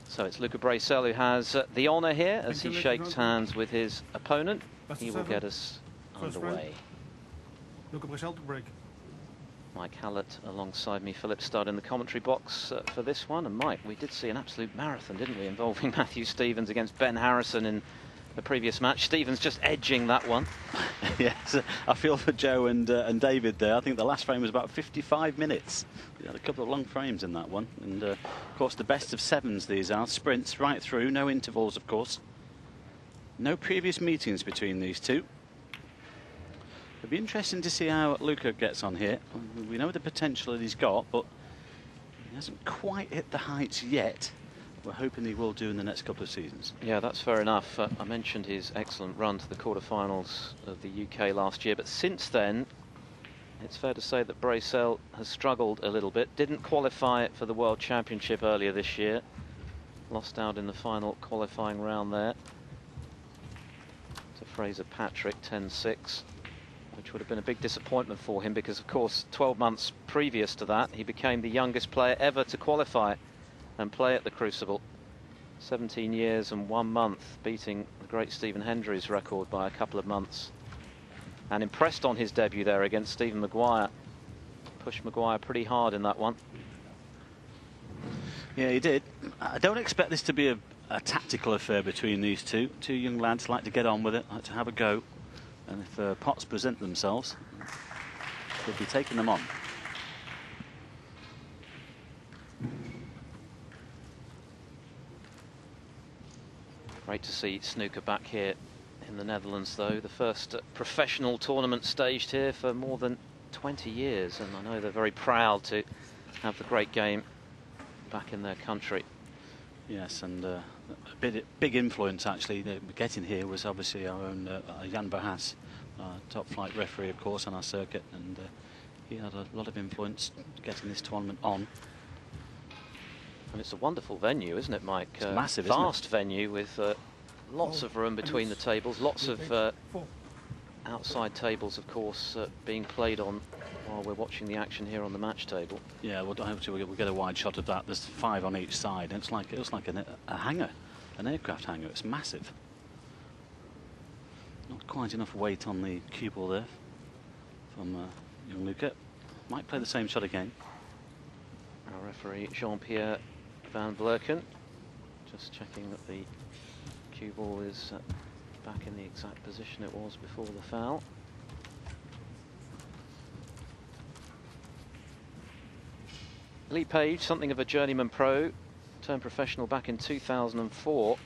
So it's Luca Brecel who has the honour here as he shakes hands with his opponent. He will get us underway. Luca Brecel to break. Mike Hallett alongside me, Philip Studd in the commentary box for this one. And Mike, we did see an absolute marathon, didn't we, involving Matthew Stevens against Ben Harrison in the previous match. Stevens just edging that one. Yes, I feel for Joe and David there. I think the last frame was about 55 minutes. We had a couple of long frames in that one. And of course, the best of sevens these are. Sprints right through, no intervals, of course. No previous meetings between these two. It'll be interesting to see how Luca gets on here. We know the potential that he's got, but he hasn't quite hit the heights yet. We're hoping he will do in the next couple of seasons. Yeah, that's fair enough. I mentioned his excellent run to the quarterfinals of the UK last year, but since then, it's fair to say that Brecel has struggled a little bit. Didn't qualify for the World Championship earlier this year. Lost out in the final qualifying round there to Fraser Patrick, 10-6. Which would have been a big disappointment for him because, of course, 12 months previous to that, he became the youngest player ever to qualify and play at the Crucible. 17 years and 1 month, beating the great Stephen Hendry's record by a couple of months. And impressed on his debut there against Stephen Maguire. Pushed Maguire pretty hard in that one. Yeah, he did. I don't expect this to be a tactical affair between these two. Two young lads like to get on with it, like to have a go. And if pots present themselves, they'll be taking them on. Great to see snooker back here in the Netherlands, though. The first professional tournament staged here for more than 20 years. And I know they're very proud to have the great game back in their country. Yes, and a big influence actually that getting here was obviously our own Jan Bohas, top flight referee of course on our circuit, and he had a lot of influence getting this tournament on. And it's a wonderful venue, isn't it, Mike? It's massive, vast venue with lots of room between the tables, lots of outside tables, of course, being played on while we're watching the action here on the match table. Yeah, well, hopefully we'll get a wide shot of that. There's 5 on each side, and it was like a hangar, an aircraft hangar. It's massive. Not quite enough weight on the cue ball there from young Luca. Might play the same shot again. Our referee Jean-Pierre Van Vlerken just checking that the cue ball is back in the exact position it was before the foul. Lee Page, something of a journeyman pro, turned professional back in 2004,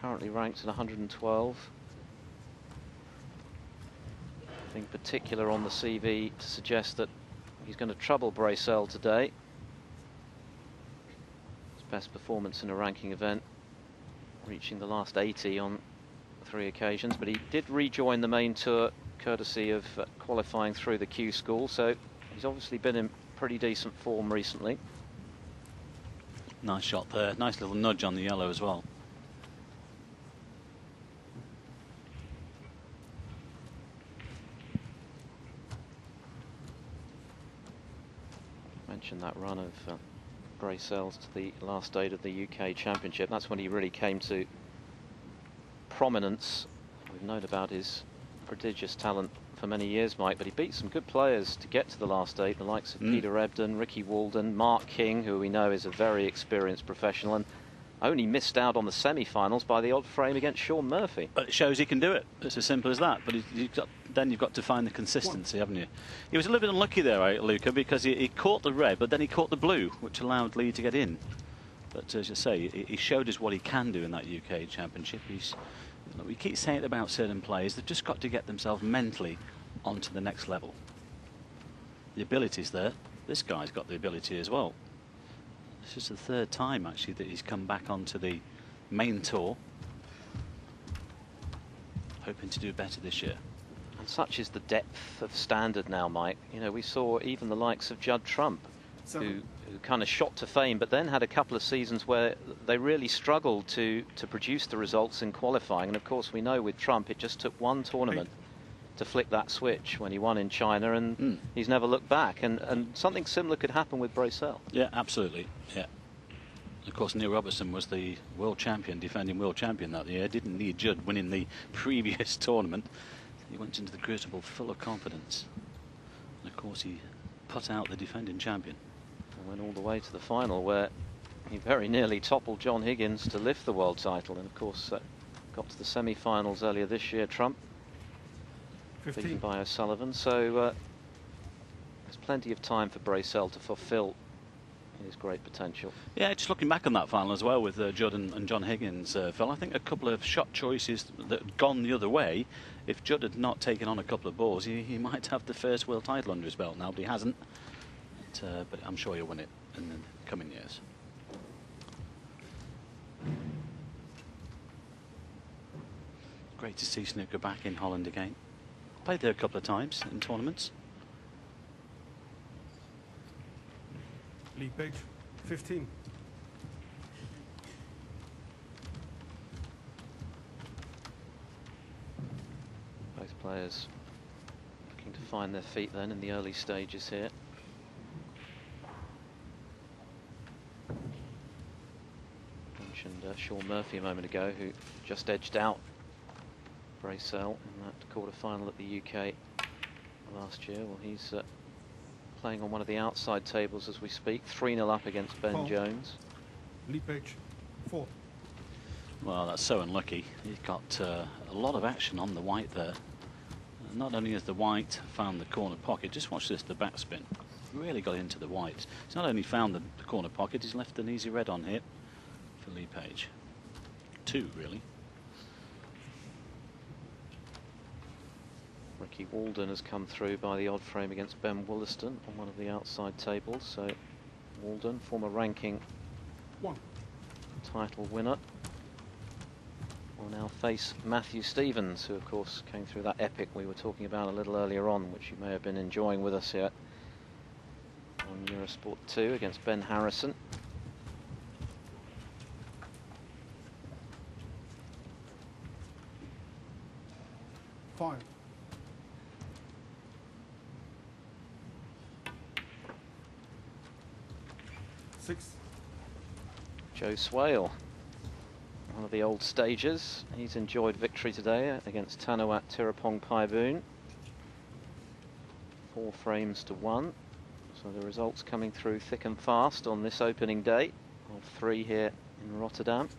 currently ranked at 112. Nothing particular on the CV to suggest that he's going to trouble Brecel today. His best performance in a ranking event, reaching the last 80 on 3 occasions, but he did rejoin the main tour courtesy of qualifying through the Q School, so he's obviously been in pretty decent form recently. Nice shot there, nice little nudge on the yellow as well. Mentioned that run of Brecel's to the last date of the UK Championship. That's when he really came to prominence. We've known about his prodigious talent for many years, Mike, but he beat some good players to get to the last 8, the likes of Peter Ebden, Ricky Walden, Mark King, who we know is a very experienced professional, and only missed out on the semi-finals by the odd frame against Sean Murphy. But it shows he can do it. It's as simple as that. But then you've got to find the consistency, haven't you? He was a little bit unlucky there, right, Luca, because he caught the red, but then he caught the blue, which allowed Lee to get in. But as you say, he showed us what he can do in that UK Championship. We keep saying it about certain players. They've just got to get themselves mentally onto the next level. The ability's there. This guy's got the ability as well. This is the 3rd time actually that he's come back onto the main tour, hoping to do better this year. And such is the depth of standard now, Mike. You know, we saw even the likes of Judd Trump, who kind of shot to fame, but then had a couple of seasons where they really struggled to produce the results in qualifying. And of course, we know with Trump, it just took one tournament to flick that switch when he won in China, and he's never looked back. And something similar could happen with Brecel. Yeah, absolutely. Yeah. Of course, Neil Robertson was the world champion, defending world champion that year. Didn't need Judd winning the previous tournament. He went into the Crucible full of confidence. And of course, he put out the defending champion. And went all the way to the final, where he very nearly toppled John Higgins to lift the world title. And of course, got to the semi-finals earlier this year, Trump. 15. Beaten by O'Sullivan. So there's plenty of time for Brecel to fulfill his great potential. Yeah, just looking back on that final as well with Judd and John Higgins, Phil, I think a couple of shot choices that had gone the other way. If Judd had not taken on a couple of balls, he might have the first world title under his belt now, but he hasn't. But I'm sure he'll win it in the coming years. Great to see snooker back in Holland again. Played there a couple of times in tournaments. Lead page 15. Both players looking to find their feet then in the early stages here. Mentioned Sean Murphy a moment ago, who just edged out Brecel in that quarter-final at the UK last year. Well, he's playing on one of the outside tables as we speak, 3-0 up against Ben Jones. Lead page 4. Well, that's so unlucky. He's got a lot of action on the white there. Not only has the white found the corner pocket, just watch this, the backspin. Really got into the white. He's not only found the corner pocket, he's left an easy red on here for Lee Page. 2, really. Ricky Walden has come through by the odd frame against Ben Wollaston on one of the outside tables. So Walden, former ranking 1. title winner, will now face Matthew Stevens, who of course came through that epic we were talking about a little earlier on, which you may have been enjoying with us here on Eurosport 2 against Ben Harrison. Five. 6. Joe Swale, one of the old stagers. He's enjoyed victory today against Tanawat Tirapong Paiboon. 4 frames to 1. So the results coming through thick and fast on this opening day of 3 here in Rotterdam.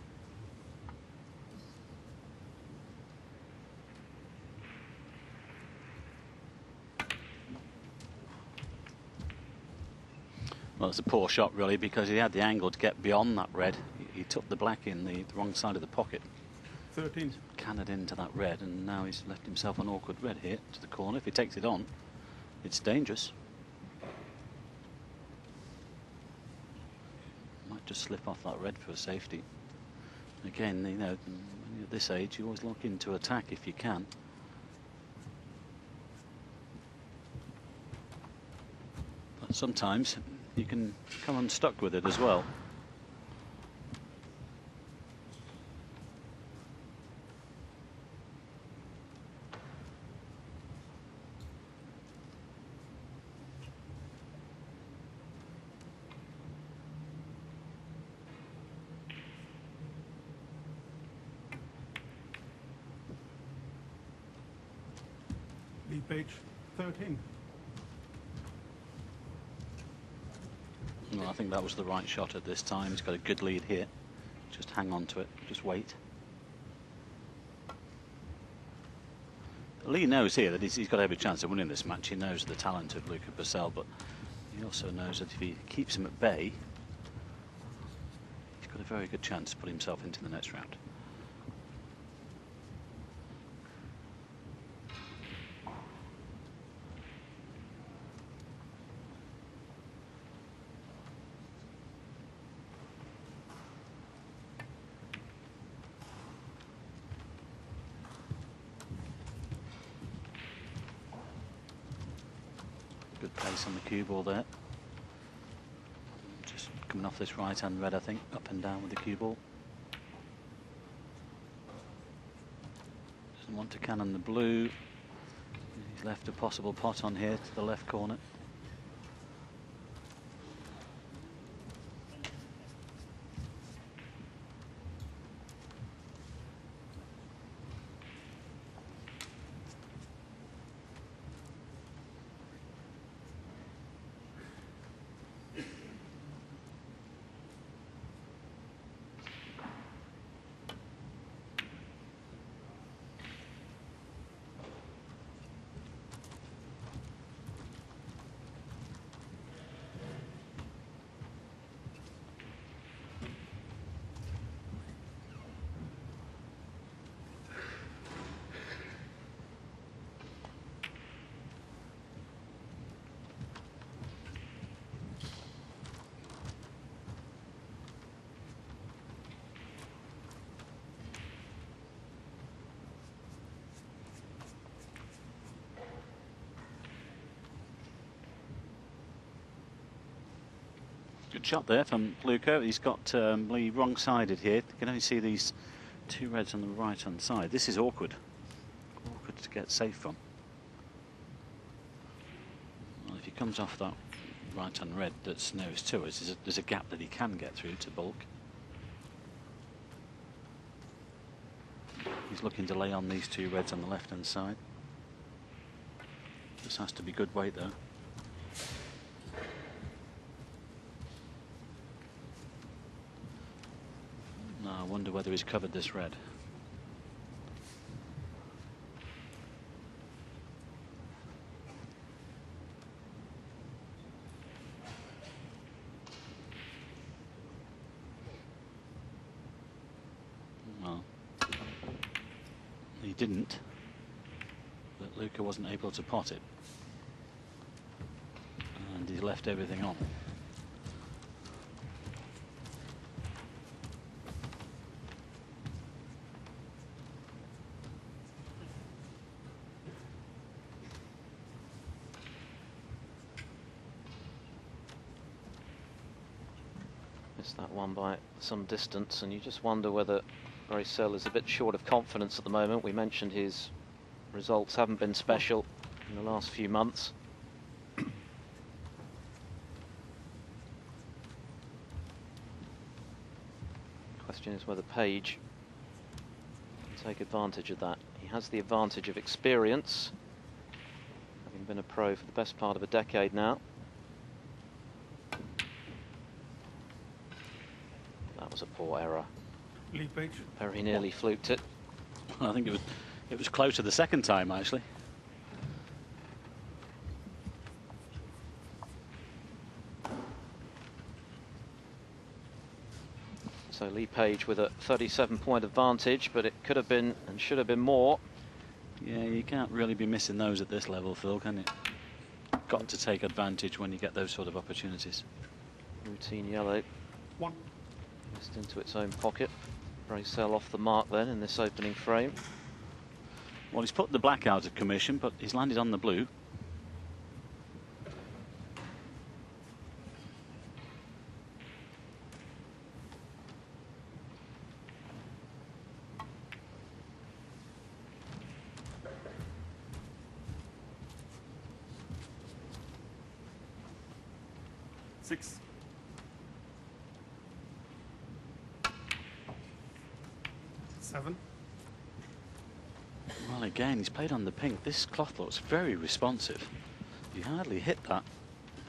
Well, it's a poor shot, really, because he had the angle to get beyond that red. He took the black in the wrong side of the pocket. 13. Cannoned into that red, and now he's left himself an awkward red here to the corner. If he takes it on, it's dangerous. Might just slip off that red for safety. Again, you know, when you're at this age, you always look into attack if you can. But sometimes you can come unstuck with it as well. Lead page 13. Well, I think that was the right shot at this time. He's got a good lead here. Just hang on to it. Just wait. Lee knows here that he's got every chance of winning this match. He knows the talent of Luca Brecel, but he also knows that if he keeps him at bay, he's got a very good chance to put himself into the next round. Good pace on the cue ball there. Just coming off this right hand red, I think, up and down with the cue ball. Doesn't want to cannon the blue. He's left a possible pot on here to the left corner. Good shot there from Luca. He's got Lee wrong-sided here. You can only see these 2 reds on the right-hand side. This is awkward. Awkward to get safe from. Well, if he comes off that right-hand red that's nearest to us, there's a gap that he can get through to bulk. He's looking to lay on these 2 reds on the left-hand side. This has to be good weight, though. No, I wonder whether he's covered this red. Well, he didn't, but Luca wasn't able to pot it, and he left everything on. Missed that one by some distance, and you just wonder whether Brecel is a bit short of confidence at the moment. We mentioned his results haven't been special in the last few months. Question is whether Page can take advantage of that. He has the advantage of experience, having been a pro for the best part of a decade now. That was a poor error. Lee Page. Very nearly fluked it. I think it was closer the second time, actually. So Lee Page with a 37-point advantage, but it could have been and should have been more. Yeah, you can't really be missing those at this level, Phil, can you? Got to take advantage when you get those sort of opportunities. Routine yellow. 1. Missed into its own pocket. Brecel off the mark then in this opening frame. Well, he's put the black out of commission, but he's landed on the blue. Six. 7. Well, again, he's played on the pink. This cloth looks very responsive. You hardly hit that.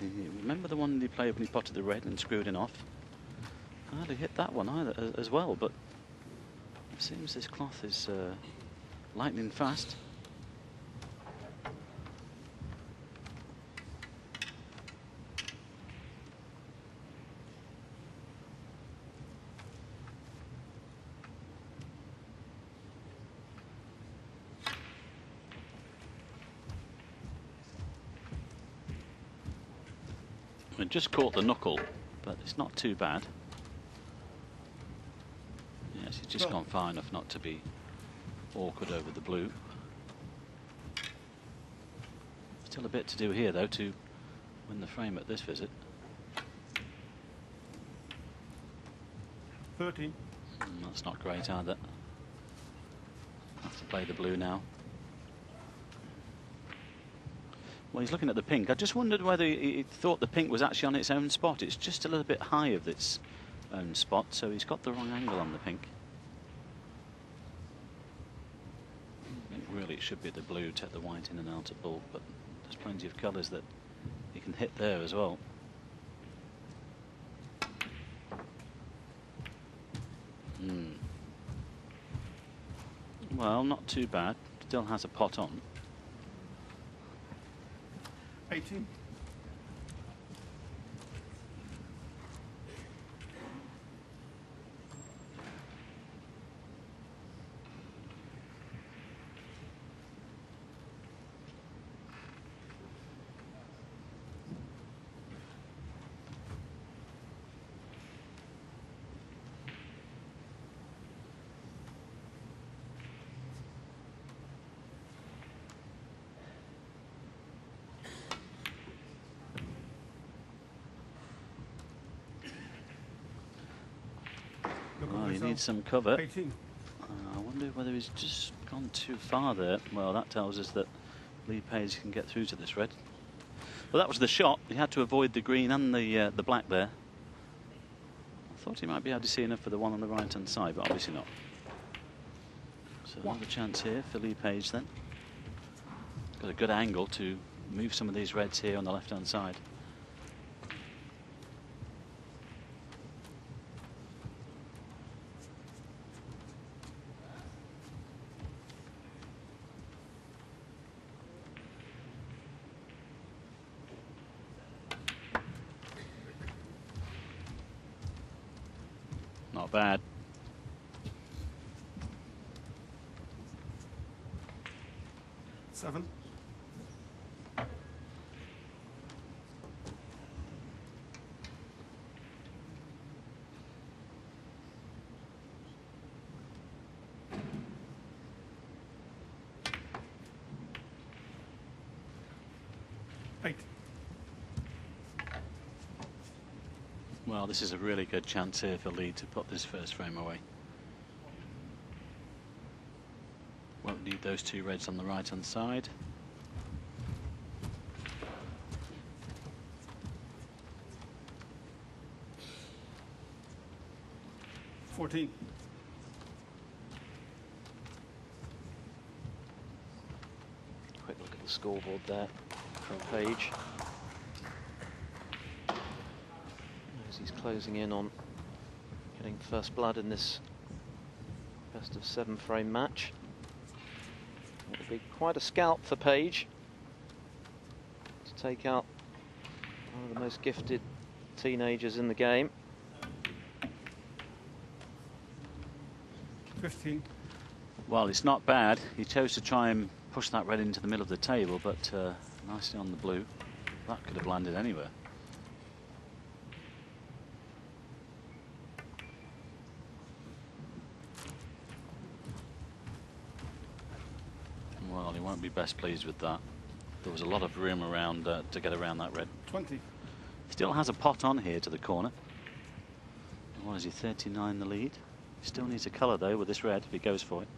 Remember the one he played when he potted the red and screwed it off? Hardly hit that one either as well, but it seems this cloth is lightning fast. It just caught the knuckle, but it's not too bad. Yes, he's just gone far enough not to be awkward over the blue. Still a bit to do here, though, to win the frame at this visit. 13. That's not great either. Have to play the blue now. Well, he's looking at the pink. I just wondered whether he thought the pink was actually on its own spot. It's just a little bit high of its own spot, so he's got the wrong angle on the pink. I think really it should be the blue, take the white in and out at bulk, but there's plenty of colours that he can hit there as well. Well, not too bad. Still has a pot on. 18. Well, he Brecel. needs some cover. 18. I wonder whether he's just gone too far there. Well, that tells us that Lee Page can get through to this red. Well, that was the shot. He had to avoid the green and the black there. I thought he might be able to see enough for the one on the right-hand side, but obviously not. So another chance here for Lee Page then. Got a good angle to move some of these reds here on the left-hand side. Not bad. Seven. Eight. Well, this is a really good chance here for Lee to put this first frame away. Won't need those two reds on the right-hand side. $14. Quick look at the scoreboard there from Page. As he's closing in on getting first blood in this best of 7 frame match. It'll be quite a scalp for Page to take out one of the most gifted teenagers in the game. 15. Well, it's not bad. He chose to try and push that red into the middle of the table, but nicely on the blue. That could have landed anywhere. Well, he won't be best pleased with that. There was a lot of room around to get around that red. 20. Still has a pot on here to the corner. What is he, 39 the lead? He still needs a colour though with this red if he goes for it.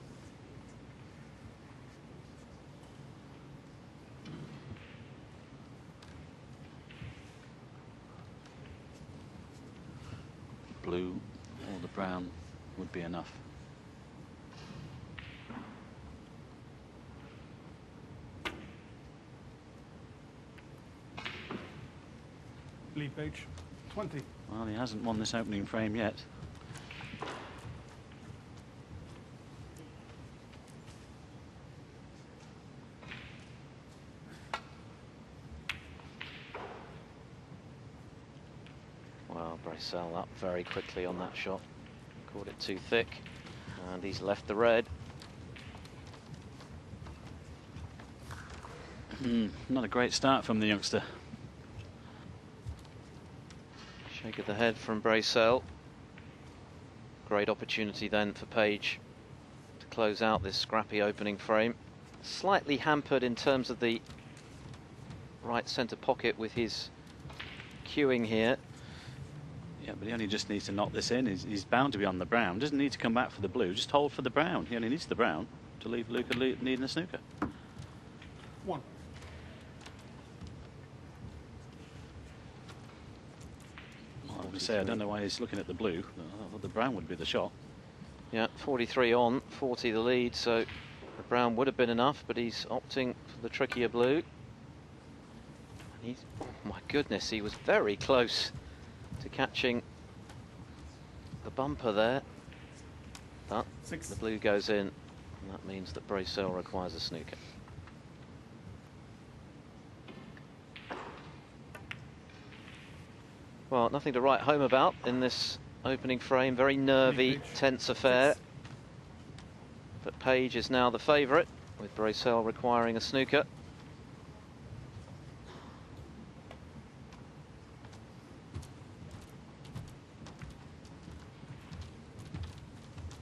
Blue or the brown would be enough. Lee Page. 20. Well, he hasn't won this opening frame yet. Well, Brecel up very quickly on that shot. Caught it too thick, and he's left the red. Not a great start from the youngster. Shake of the head from Brecel. Great opportunity then for Page to close out this scrappy opening frame. Slightly hampered in terms of the right centre pocket with his cueing here. Yeah, but he only just needs to knock this in. He's bound to be on the brown. Doesn't need to come back for the blue. Just hold for the brown. He only needs the brown to leave Luca needing a snooker. 1. Well, I was going to say, I don't know why he's looking at the blue. I thought the brown would be the shot. Yeah, 43 on, 40 the lead, so the brown would have been enough, but he's opting for the trickier blue. And he's, oh my goodness, he was very close to catching the bumper there. But 6. the blue goes in, and that means that Brecel requires a snooker. Well, nothing to write home about in this opening frame. Very nervy, tense affair. But Page is now the favourite, with Brecel requiring a snooker.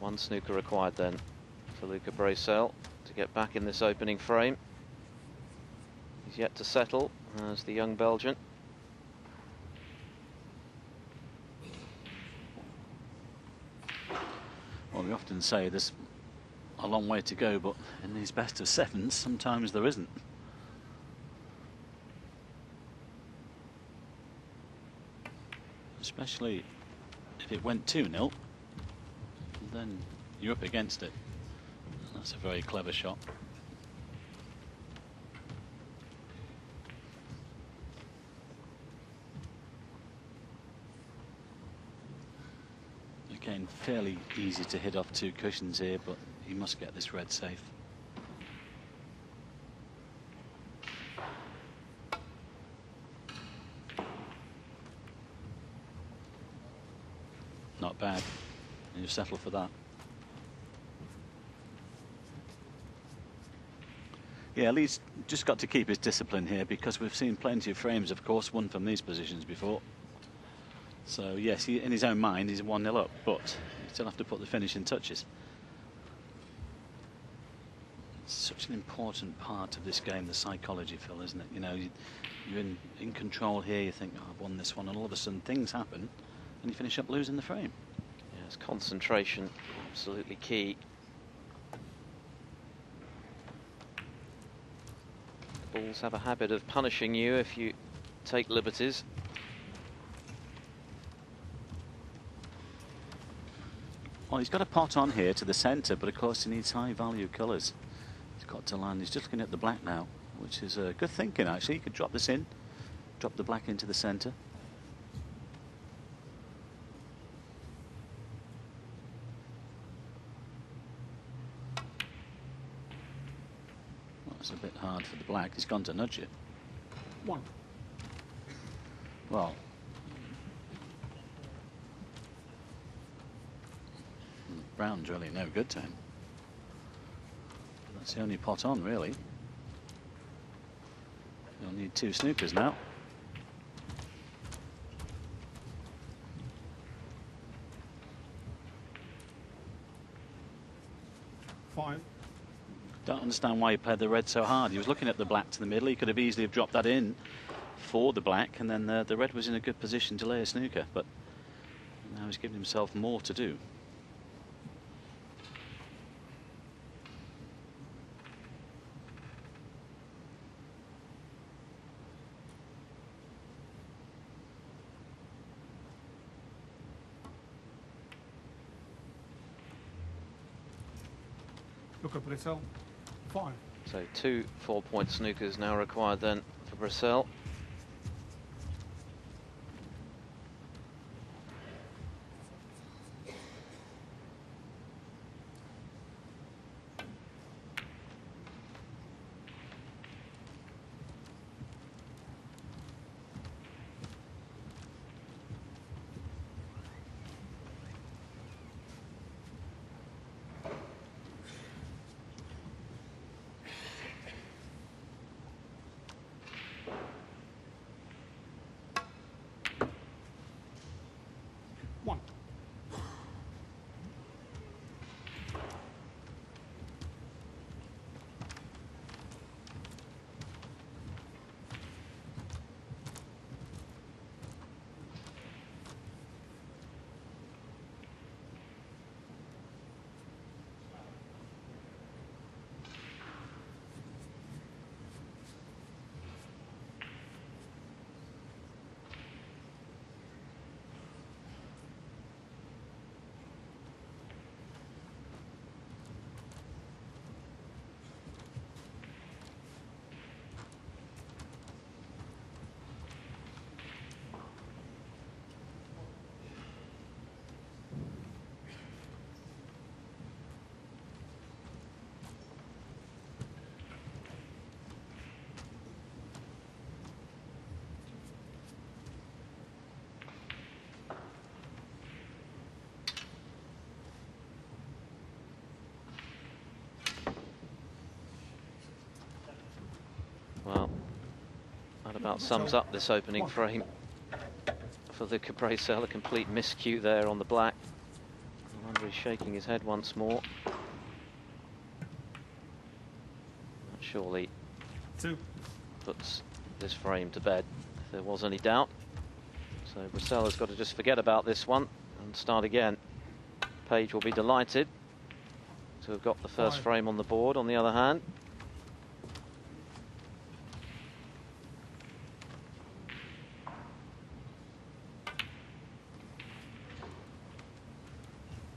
One snooker required then for Luca Brecel to get back in this opening frame. He's yet to settle as the young Belgian. Well, we often say there's a long way to go, but in these best of sevens, sometimes there isn't. Especially if it went 2-0, then you're up against it. That's a very clever shot. Again, fairly easy to hit off 2 cushions here, but he must get this red safe. Not bad. And you settle for that. Yeah, Lee's just got to keep his discipline here, because we've seen plenty of frames, of course, won from these positions before. So yes, in his own mind, he's 1-0 up, but you still have to put the finishing touches. It's such an important part of this game, the psychology, Phil, isn't it? You know, you're in control here. You think, oh, I've won this one, and all of a sudden things happen, and you finish up losing the frame. Yes, concentration, absolutely key. The balls have a habit of punishing you if you take liberties. Well, he's got a pot on here to the centre, but of course he needs high value colours. He's got to land. He's just looking at the black now, which is good thinking, actually. You could drop this in, drop the black into the centre. Well, it's a bit hard for the black. He's gone to nudge it. 1. Well, brown's really no good to him. That's the only pot on, really. You'll need 2 snookers now. Don't understand why he played the red so hard. He was looking at the black to the middle. He could have easily have dropped that in for the black, and then the red was in a good position to lay a snooker, but now he's giving himself more to do. Luca Brecel, 5. So 2 4-point snookers now required then for Brecel. Well, that about sums up this opening frame for Luca Brecel. A complete miscue there on the black. Andre's shaking his head once more. That surely puts this frame to bed, if there was any doubt. So Brecel has got to just forget about this one and start again. Page will be delighted to have got the first frame on the board, on the other hand.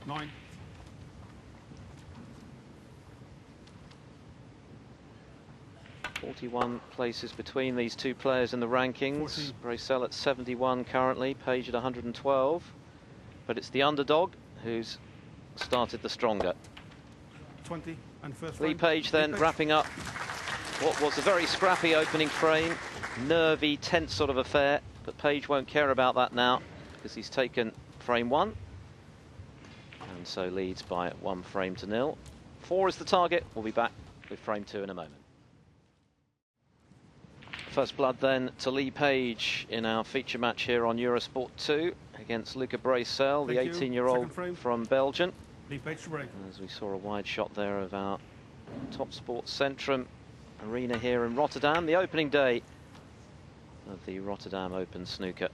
Nine. 41 places between these two players in the rankings. Brecel at 71 currently, Page at 112. But it's the underdog who's started the stronger. 20 and first Lee frame. Page then wrapping up what was a very scrappy opening frame. Nervy, tense sort of affair. But Page won't care about that now because he's taken frame 1. And so leads by 1 frame to 0. 4 is the target. We'll be back with frame 2 in a moment. First blood then to Lee Page in our feature match here on Eurosport 2 against Luca Brecel, the 18-year-old from Belgium. Lee Page to break. As we saw a wide shot there of our Top Sports Centrum arena here in Rotterdam, the opening day of the Rotterdam Open Snooker.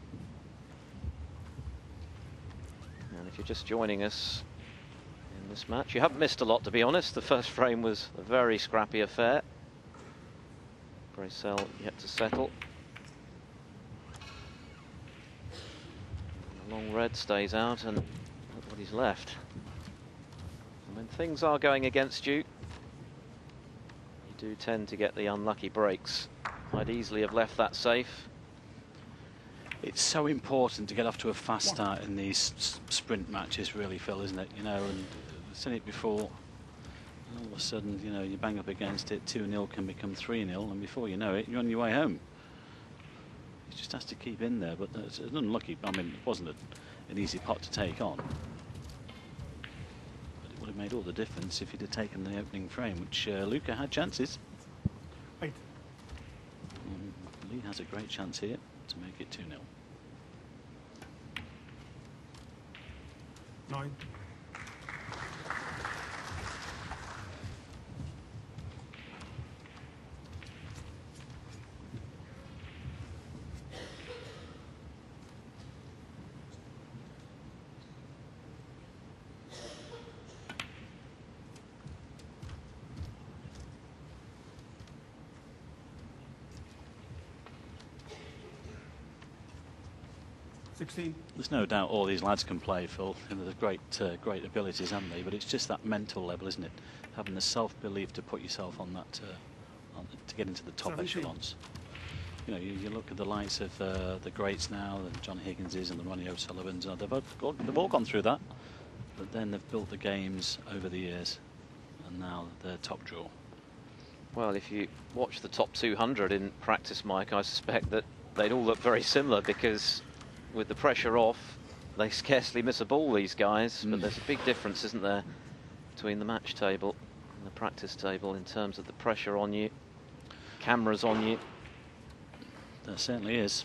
And if you're just joining us in this match, you haven't missed a lot, to be honest. The first frame was a very scrappy affair. Brecel yet to settle. The long red stays out, and look what he's left. And when things are going against you, you do tend to get the unlucky breaks. I'd easily have left that safe. It's so important to get off to a fast start in these sprint matches, really, Phil, isn't it? You know, and I've seen it before. All of a sudden, you know, you bang up against it, 2-0 can become 3-0, and before you know it, you're on your way home. He just has to keep in there, but it's unlucky. I mean, it wasn't an easy pot to take on. But it would have made all the difference if he'd have taken the opening frame, which Luca had chances. 8. Lee has a great chance here to make it 2-0. 9. There's no doubt all these lads can play, Phil. You know, they're great abilities, haven't they? But it's just that mental level, isn't it? Having the self-belief to put yourself on that, to get into the top 17. echelons. You know, you look at the likes of the greats now, the John Higginses and the Ronnie O'Sullivans. They've all gone through that, but then they've built the games over the years, and now they're top draw. Well, if you watch the top 200 in practice, Mike, I suspect that they'd all look very similar because with the pressure off, they scarcely miss a ball, these guys. But there's a big difference, isn't there, between the match table and the practice table in terms of the pressure on you, cameras on you. There certainly is.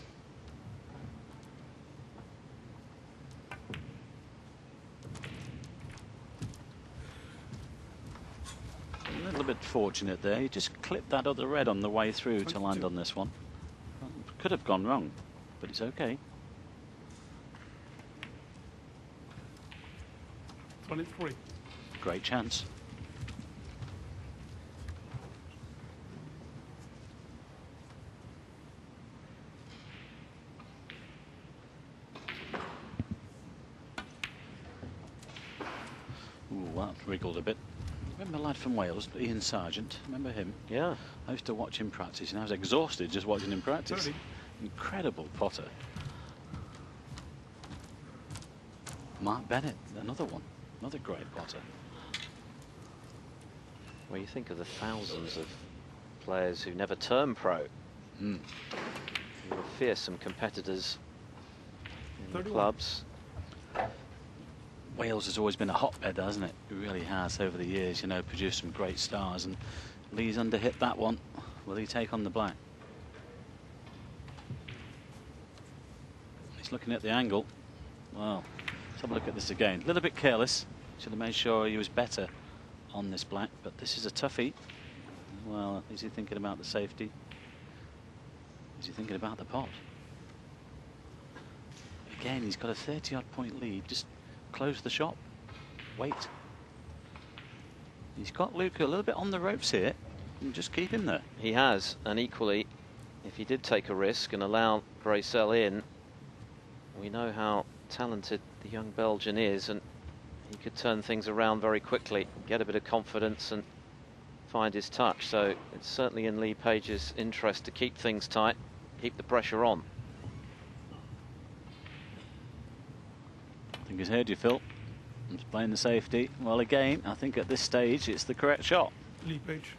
A little bit fortunate there. He just clipped that other red on the way through to land on this one. Could have gone wrong, but it's okay. 23. Great chance. Ooh, that wriggled a bit. Remember the lad from Wales, Ian Sargent? Remember him? Yeah. I used to watch him practice, and I was exhausted just watching him practice. 30. Incredible potter. Mark Bennett, another one. Another great potter. Well, you think of the thousands of players who never turn pro. Who are fearsome competitors in the clubs. Wales has always been a hotbed, hasn't it? It really has over the years, you know, produced some great stars, and Lee's underhit that one. Will he take on the black? He's looking at the angle. Wow. Let's have a look at this again. A little bit careless. Should have made sure he was better on this black, but this is a toughie. Well, is he thinking about the safety? Is he thinking about the pot? Again, he's got a 30-odd point lead. Just close the shop. Wait. He's got Luca a little bit on the ropes here. And just keep him there. He has, and equally, if he did take a risk and allow Brecel in, we know how talented the young Belgian is, and he could turn things around very quickly, get a bit of confidence and find his touch. So it's certainly in Lee Page's interest to keep things tight, keep the pressure on. I think he's heard you, Phil. He's playing the safety. Well, again, I think at this stage it's the correct shot. Lee Page,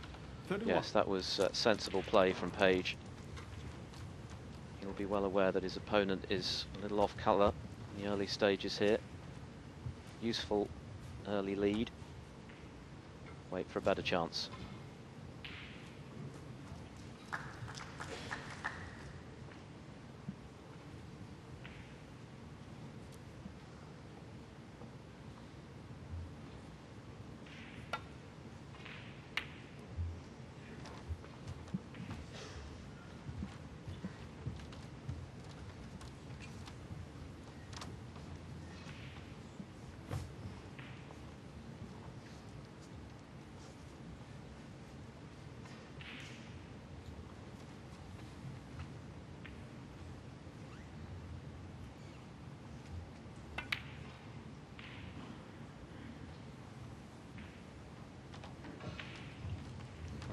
31. Yes, that was sensible play from Page. He'll be well aware that his opponent is a little off colour in the early stages here. Useful early lead. Wait for a better chance.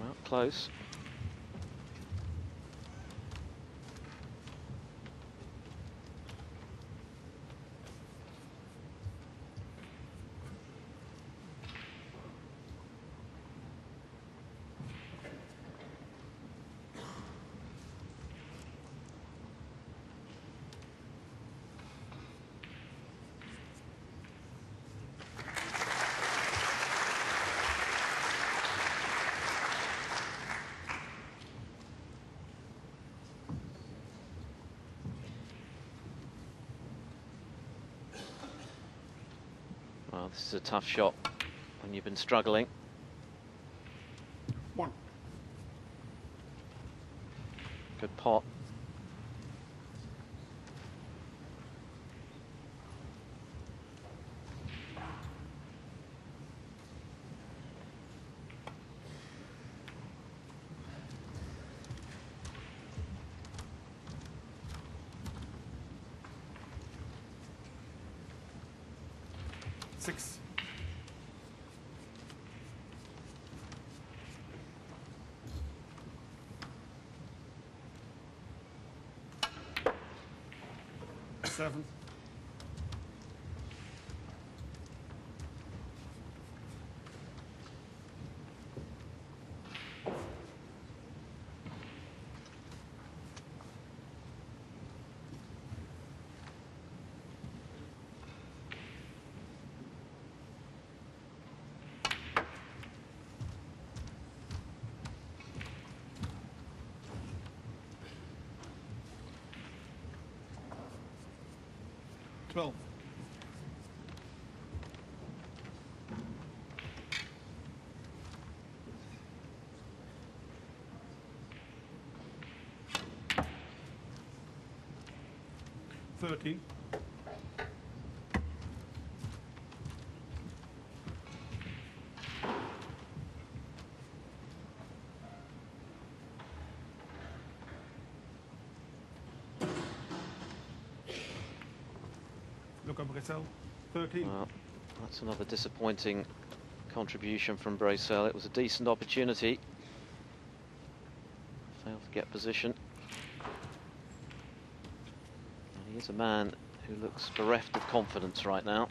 Well, close. Well, this is a tough shot when you've been struggling. 1. Good pot. Six. Seven. Twelve. Thirteen. Luca Brecel, 13. Well, that's another disappointing contribution from Brecel. It was a decent opportunity. Failed to get position. And he is a man who looks bereft of confidence right now.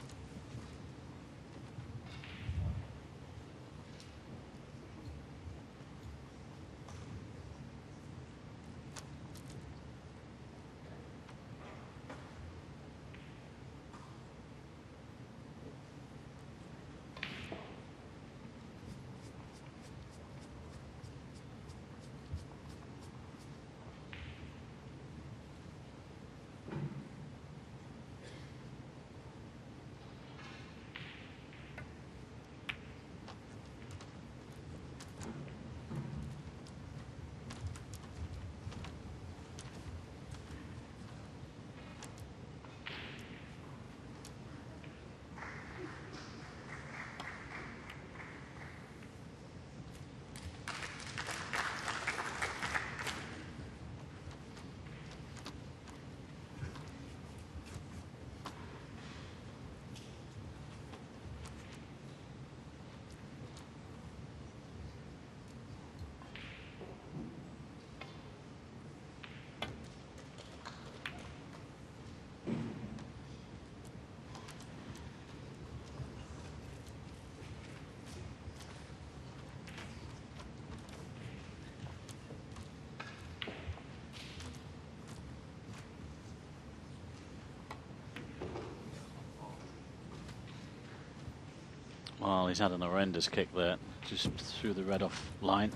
Well, he's had an horrendous kick there. Just threw the red off line.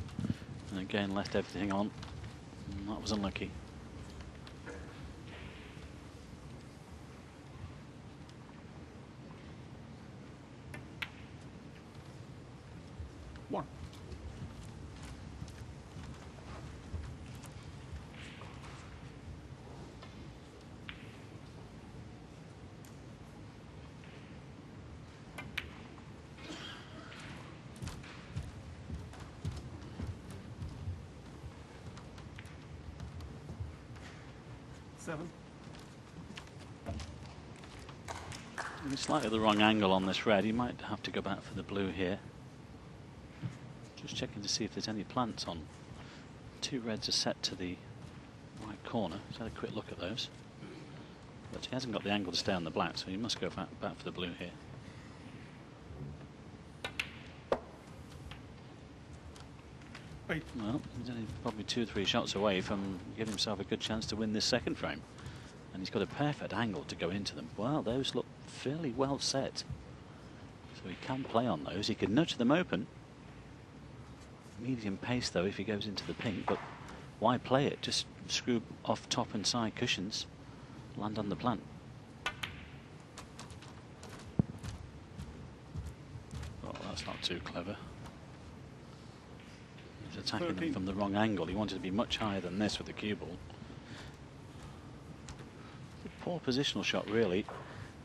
And again left everything on. And that was unlucky. One. Seven. It's slightly the wrong angle on this red. He might have to go back for the blue here. Just checking to see if there's any plants on. Two reds are set to the right corner. Let's have a quick look at those. But he hasn't got the angle to stay on the black, so he must go back for the blue here. Eight. Well, he's only probably 2 or 3 shots away from giving himself a good chance to win this second frame. And he's got a perfect angle to go into them. Well, those look fairly well set. So he can play on those. He can nudge them open. Medium pace though if he goes into the pink, but why play it? Just screw off top and side cushions, land on the plant. Oh, that's not too clever. He's attacking them from the wrong angle. He wanted to be much higher than this with the cue ball. Poor positional shot really.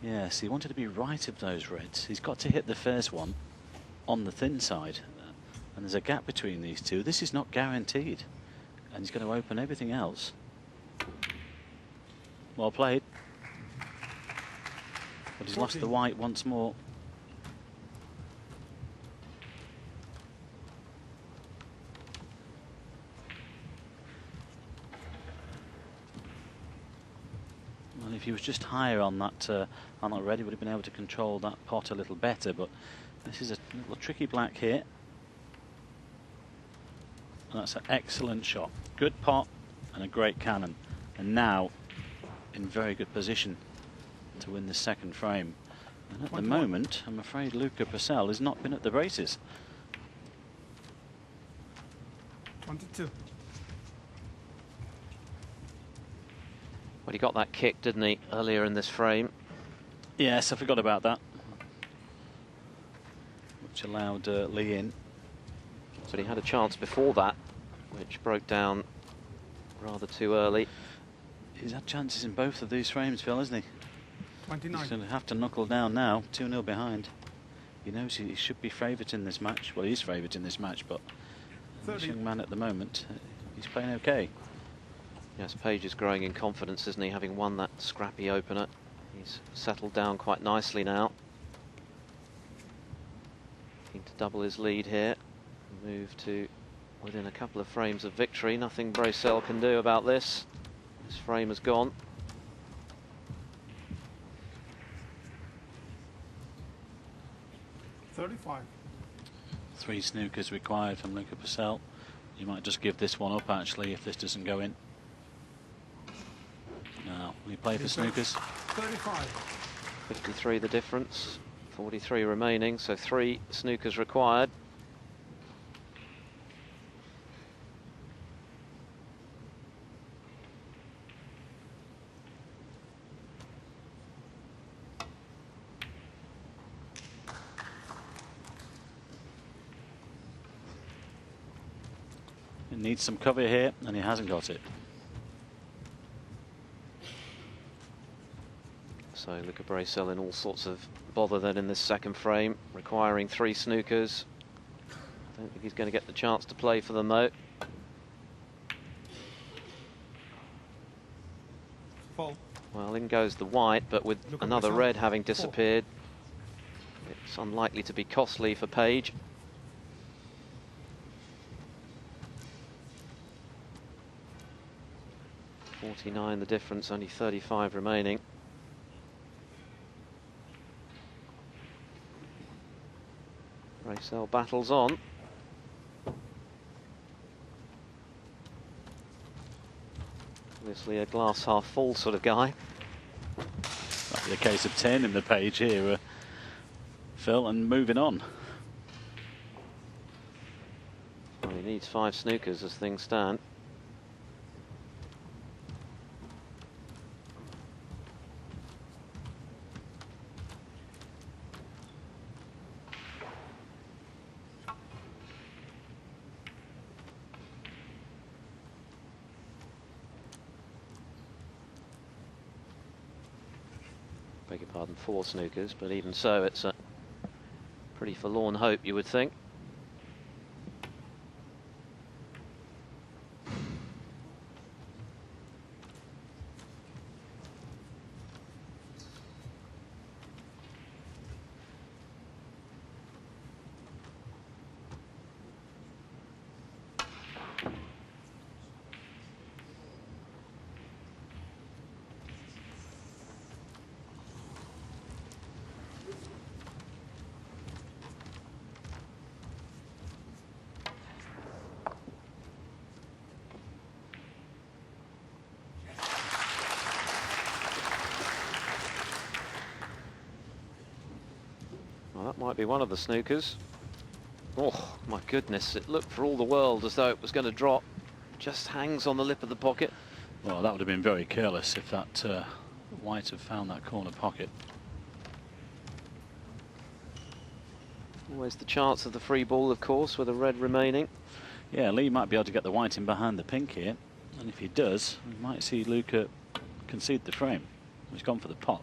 Yes, he wanted to be right of those reds. He's got to hit the first one on the thin side. And there's a gap between these two. This is not guaranteed. And he's going to open everything else. Well played. But he's lost the white once more. Well, if he was just higher on that red, he would have been able to control that pot a little better. But this is a little tricky black here. And that's an excellent shot. Good pot and a great cannon. And now in very good position to win the second frame. And at the moment, I'm afraid Luca Brecel has not been at the races. 22. Well, he got that kick, didn't he, earlier in this frame? Yes, I forgot about that. Which allowed Lee in. But he had a chance before that, which broke down rather too early. He's had chances in both of these frames, Phil, hasn't he? 29. He's going to have to knuckle down now, 2-0 behind. He knows he should be favourite in this match. Well, he's favourite in this match, but this young man at the moment, he's playing okay. Yes, Page is growing in confidence, isn't he, having won that scrappy opener. He's settled down quite nicely now. Looking to double his lead here. Move to within a couple of frames of victory. Nothing Brecel can do about this. This frame has gone. $35. 3 snookers required from Luca Brecel. You might just give this one up actually if this doesn't go in. Now, we play for snookers. 35. 53 the difference. 43 remaining, so 3 snookers required. He needs some cover here, and he hasn't got it. So Luca Brecel in all sorts of bother then in this second frame, requiring 3 snookers. I don't think he's going to get the chance to play for them though. Full. Well, in goes the white, but with Luca another Brecel. red having disappeared, it's unlikely to be costly for Page. $49 the difference, only 35 remaining. Brecel battles on. Obviously a glass half full sort of guy. That'd be a case of 10 in the Page here. Phil, and moving on. Well, he needs 5 snookers as things stand. Beg your pardon, 4 snookers, but even so, it's a pretty forlorn hope, you would think. Well, that might be one of the snookers. Oh, my goodness, it looked for all the world as though it was going to drop. Just hangs on the lip of the pocket. Well, that would have been very careless if that white had found that corner pocket. Always the chance of the free ball, of course, with a red remaining. Yeah, Lee might be able to get the white in behind the pink here. And if he does, we might see Luca concede the frame. He's gone for the pot.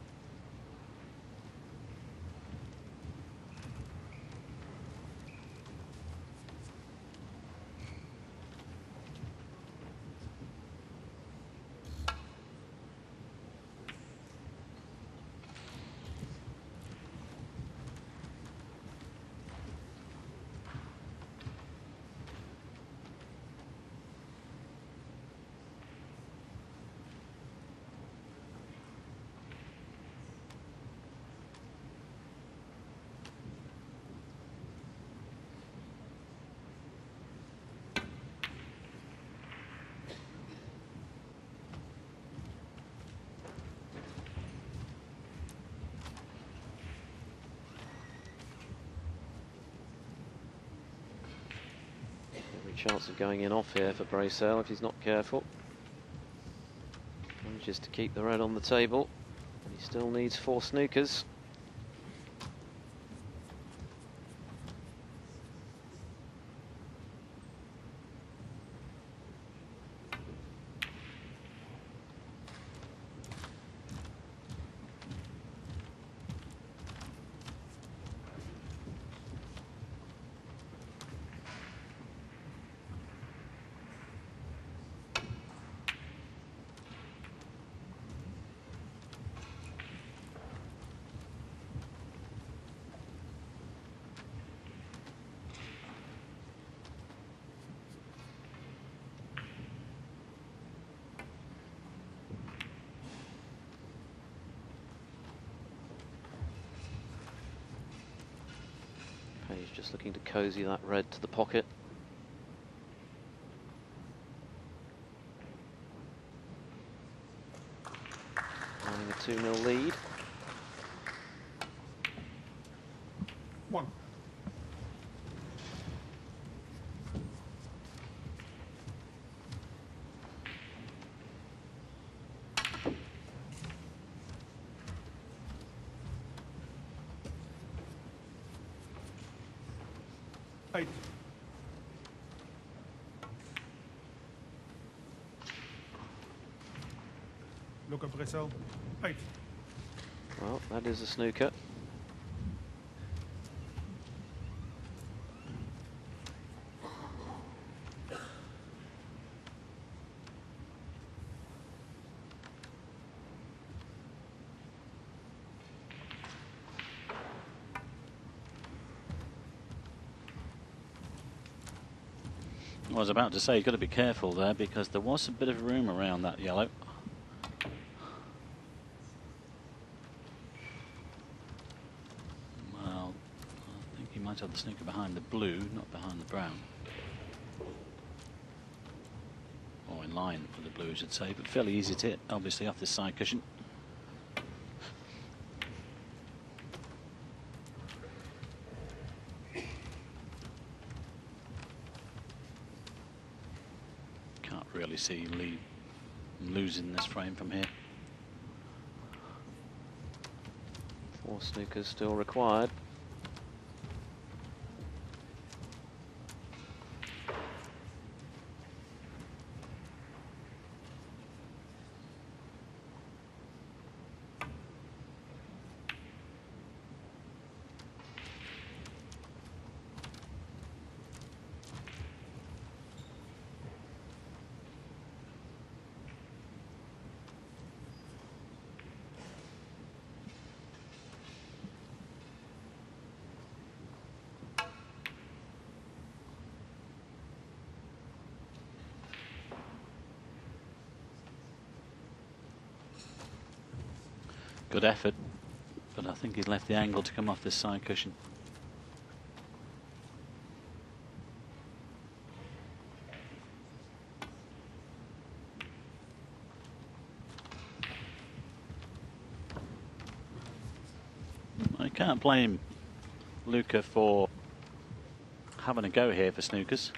Chance of going in off here for Brecel if he's not careful. Manages to keep the red on the table, and he still needs 4 snookers. He's just looking to cosy that red to the pocket. Having a 2-0 lead. 1. Eight. Luca Brecel. 8. Well, that is a snooker. I was about to say, you've got to be careful there because there was a bit of room around that yellow. Well, I think he might have the snooker behind the blue, not behind the brown. Or in line with the blue, I should say, but fairly easy to hit, obviously, off this side cushion. Can't really see Lee losing this frame from here. 4 snookers still required. Good effort, but I think he's left the angle to come off this side cushion. I can't blame Luca for having a go here for snookers.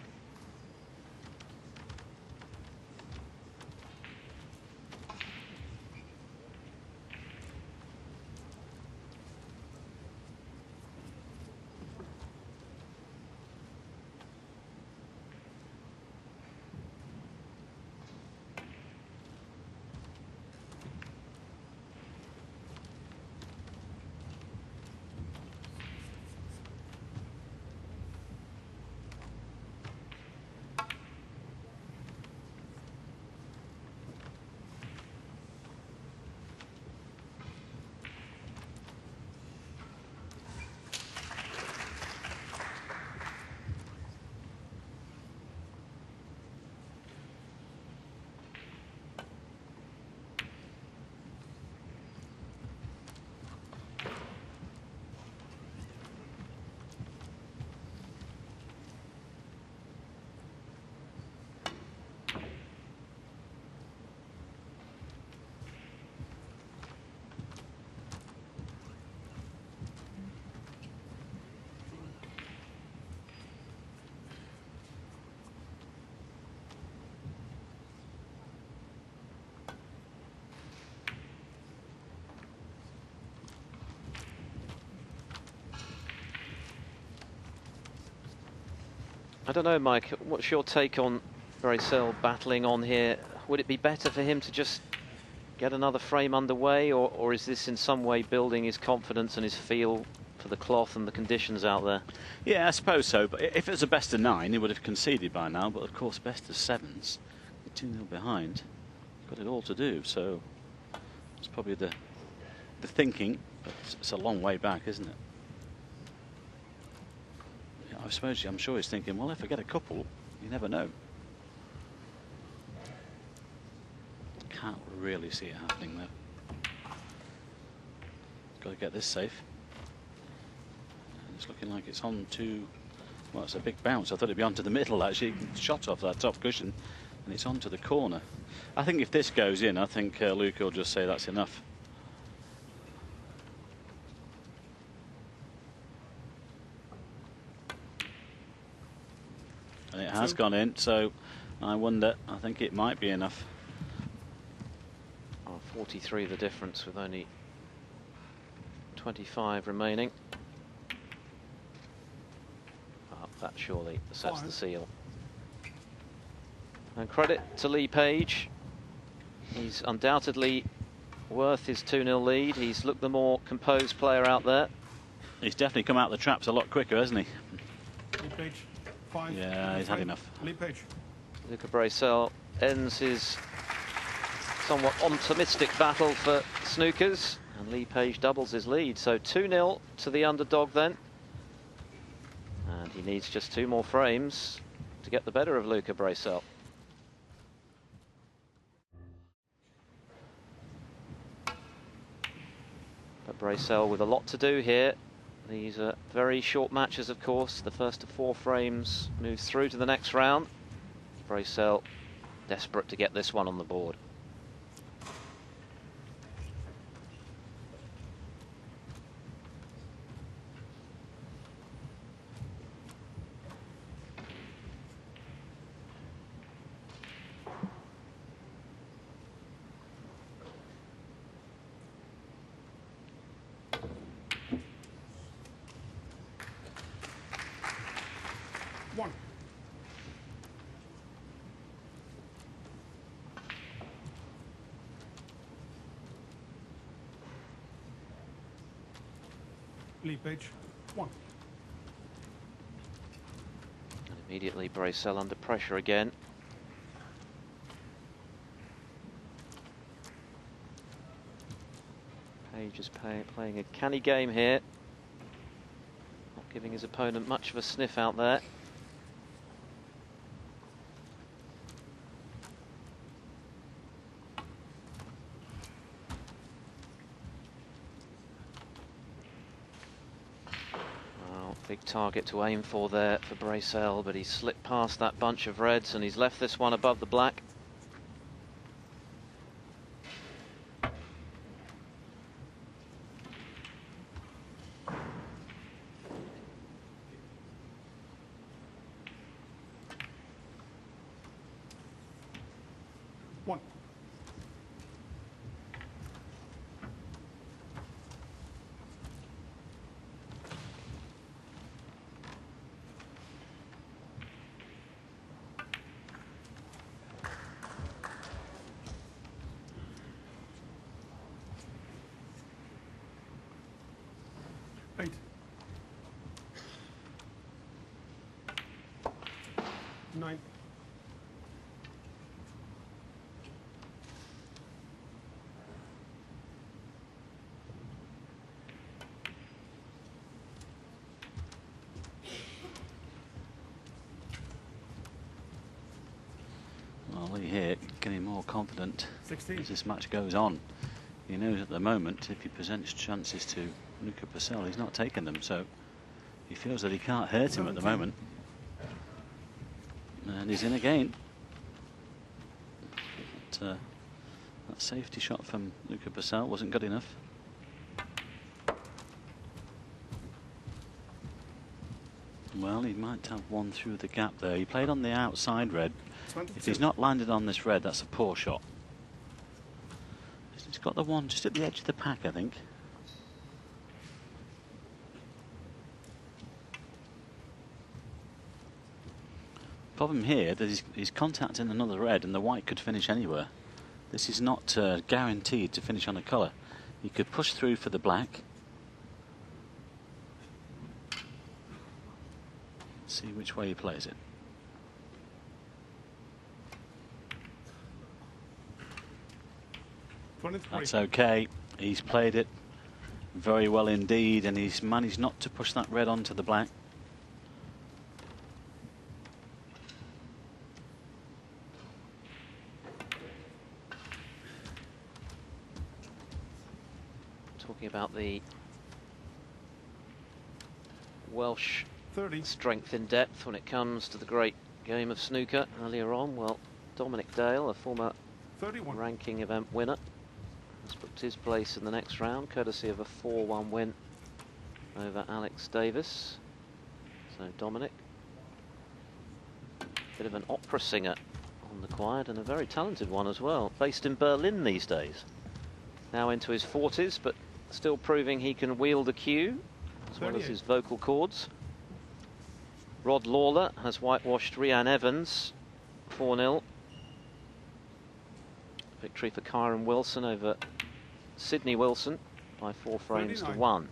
I don't know, Mike, what's your take on Brecel battling on here? Would it be better for him to just get another frame underway, or is this in some way building his confidence and his feel for the cloth and the conditions out there? Yeah, I suppose so, but if it was a best of 9 he would have conceded by now, but of course best of 7s, 2-0 behind, got it all to do, so it's probably the thinking, but it's a long way back, isn't it? I suppose, I'm sure he's thinking, well, if I get a couple, you never know. Can't really see it happening though. Got to get this safe. And it's looking like it's on to, well, it's a big bounce. I thought it'd be onto the middle actually. Shot off that top cushion, and it's onto the corner. I think if this goes in, I think Luca will just say that's enough. And it has gone in, so I wonder, I think it might be enough. 43 the difference with only 25 remaining. That surely sets the seal. And credit to Lee Page. He's undoubtedly worth his 2-0 lead. He's looked the more composed player out there. He's definitely come out the traps a lot quicker, hasn't he? Lee Page, 5. Yeah, he's had enough. Lee Page. Luca Brecel ends his somewhat optimistic battle for snookers, and Lee Page doubles his lead. So 2-0 to the underdog then. And he needs just 2 more frames to get the better of Luca Brecel. But Brecel with a lot to do here. These are very short matches, of course. The first of 4 frames moves through to the next round. Brecel desperate to get this one on the board. 1. Lead page 1. And immediately Brecel under pressure again. Page is playing a canny game here. Not giving his opponent much of a sniff out there. Big target to aim for there for Brecel, but he's slipped past that bunch of reds and he's left this one above the black. One. Eight. 9. Well, Lee here getting more confident 16. as this match goes on. He knows at the moment if he presents chances to Luca Brecel, he's not taking them, so he feels that he can't hurt him at the moment. And he's in again. But, that safety shot from Luca Brecel wasn't good enough. Well, he might have one through the gap there. He played on the outside red. 22. If he's not landed on this red, that's a poor shot. He's got the one just at the edge of the pack, I think. Problem here that he's contacting another red and the white could finish anywhere. This is not guaranteed to finish on a colour. He could push through for the black. See which way he plays it. That's okay. He's played it very well indeed, and he's managed not to push that red onto the black. Talking about the Welsh 30. strength in depth when it comes to the great game of snooker earlier on. Well, Dominic Dale, a former 31. ranking event winner, has booked his place in the next round, courtesy of a 4-1 win over Alex Davis. So Dominic, bit of an opera singer on the quiet, and a very talented one as well, based in Berlin these days. Now into his 40s, but still proving he can wield a cue as well as his vocal cords. Rod Lawler has whitewashed Rhian Evans 4-0. Victory for Kyron Wilson over Sydney Wilson by 4 frames 39. to 1.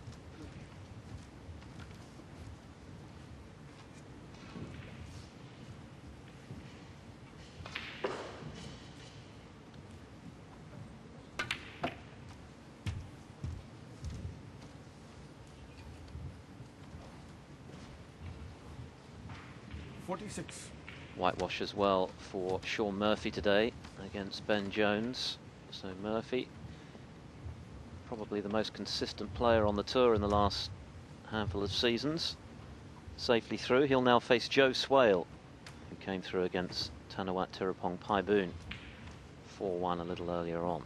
Whitewash as well for Sean Murphy today against Ben Jones. So Murphy, probably the most consistent player on the tour in the last handful of seasons, safely through. He'll now face Joe Swale, who came through against Tanawat Tirupong Paiboon 4-1 a little earlier on.